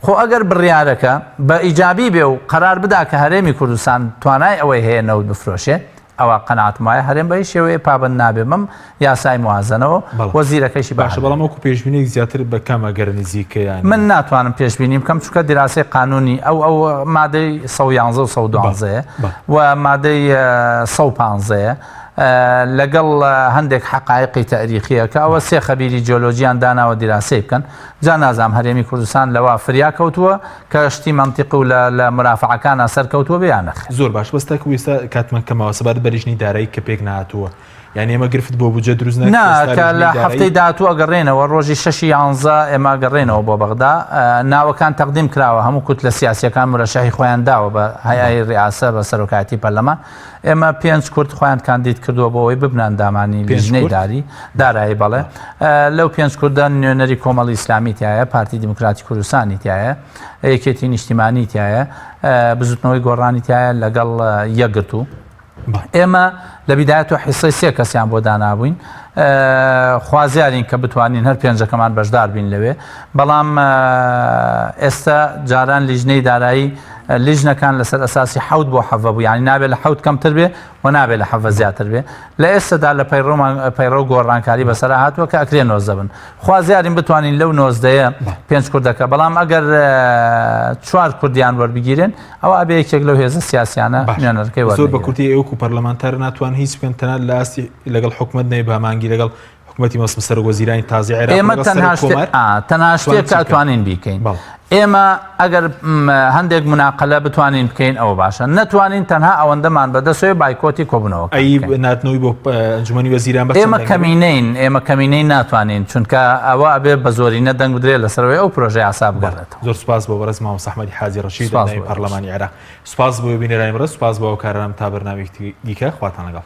خۆ ئەگەر بڕیارەکە بە ئیجابی بێ و قەرار بدا کە هەرێمی کوردستان توانای ئەوەی هەیە نەوت بفرۆشێ ئەوە قەناعەتم وایە هەرێم بە هیچ شێوەیە پابند نابێ مەم یاسای موازنەوە وەزیرەکەیشی باشە بەڵام وەکو پێشبینێک زیاتر بە کام ئەگەرە نزیکەیان من ناتوانم پێشبینی بکەم چونکە دیراسی قانونی ئەو مادەی 111 و 112 و مادەی 115 لەگەڵ هەندێک حقایقی تاریخیە کە ئەوە سێ خەبیری جیۆلۆجیان داناوە دیراسی بکەن جا نازام هەرێمی کوردستان لەوە فریا کەوتووە کە شتی منطقی و لە مرافعەکانە سەرکەوتووە بێیان نەخێ زۆر باش بەستەکە وێستا کاتمەکەمەوە سەبات بەریژنی دارایی کە پێک نهاتووە یعنی ئێمە گرفت بۆ بودجە دروست ناکە لە هەفتەی داهاتوو ئەگەڕێنەوە ڕۆژی 6 11 ئێمە گەڕێنەوە بۆ بەغدا ناوەکان تەقدیم کراوە هەموو کوت لە سیاسیەکان مرەشەحی خۆیان داوە بە هەیئەی ڕیاسە بە سەرۆکایەتی پەرلەمان ئێمە 5 کورد خۆیان کاندید کردووە بۆ ئەوەی ببنان دامانی لیژنەی دارایی بەڵێ لەو 5 کوردە نوێنەری کۆمەڵی ئیسلامی تایە پارتی دیموکراتی کوردستانی تایە یەکێتی نیشتیمانی تایە بزوتنەوەی گۆڕانی تایە لەگەڵ یەکگرتو ئێمە لە بیدایەتەوە حیسەی سێ کەسیان بۆ دانابووین خوازیارین کە بتوانین هەر پێنجەکەمان بەشدار بین لەوێ بەڵام ئێستا جاران لیژنەی دارایی لیژنەکان لەسەر ئەساسی حەوت بۆ حەڤە بوو یعنی نابێت لە حەوت کەمتر بێ و نابێت لە حەڤە زیاتر بێ لە ئێستادا لە پەیڕۆ گۆڕانکاری بەسەرا هاتووە کە ئەکرێ نۆزدە بن خوازیارین بتوانین لەو نۆزدەیە 5 کوردەکە بەڵام ئەگەر 4 کوردیان وەربگیرێن ئەوە ئەبێ یەکێک لەو هێزە سیاسیانە نوێنەرەکەی زۆر بە کورتی ئێوە و پەرلەمانتار ناتوان هیچ بکەن تەنها لە ئاستی لەگەڵ حکومەت نەی بامانگی لەگەڵ حکوومەتی مەسم سەرۆکوەزیرانی تازی عێراق ئێمە تەنها شتێک کاتوانین بیکەین ئێمە ئەگەر هەندێک مناقلە بتوانین بکەین ئەوە باشە نەتوانین تەنها ئەوەندەمان بەدەسێ بایکۆتی کۆبوونەوە ناتنەوەی بۆ ئەنجومەنی وەزیران ئێمە کەمینەی ناتوانین چونکە ئەوە ئەبێ بە زۆرینە دەنگ بدرێت لەسەرەوەی ئەو پرۆژەی یاسا بگەڕێتەوە. زۆر سوپاس بۆ بەڕێز مامۆستا ئەحمەدی حاجی ڕەشید لە پەرلەمانی عێراق. سوپاس بۆ بینەرانی بەڕێز، سوپاس بۆ ئەو کارانم تا بەرنامەیەکی دیکە خواتان لەگەڵ.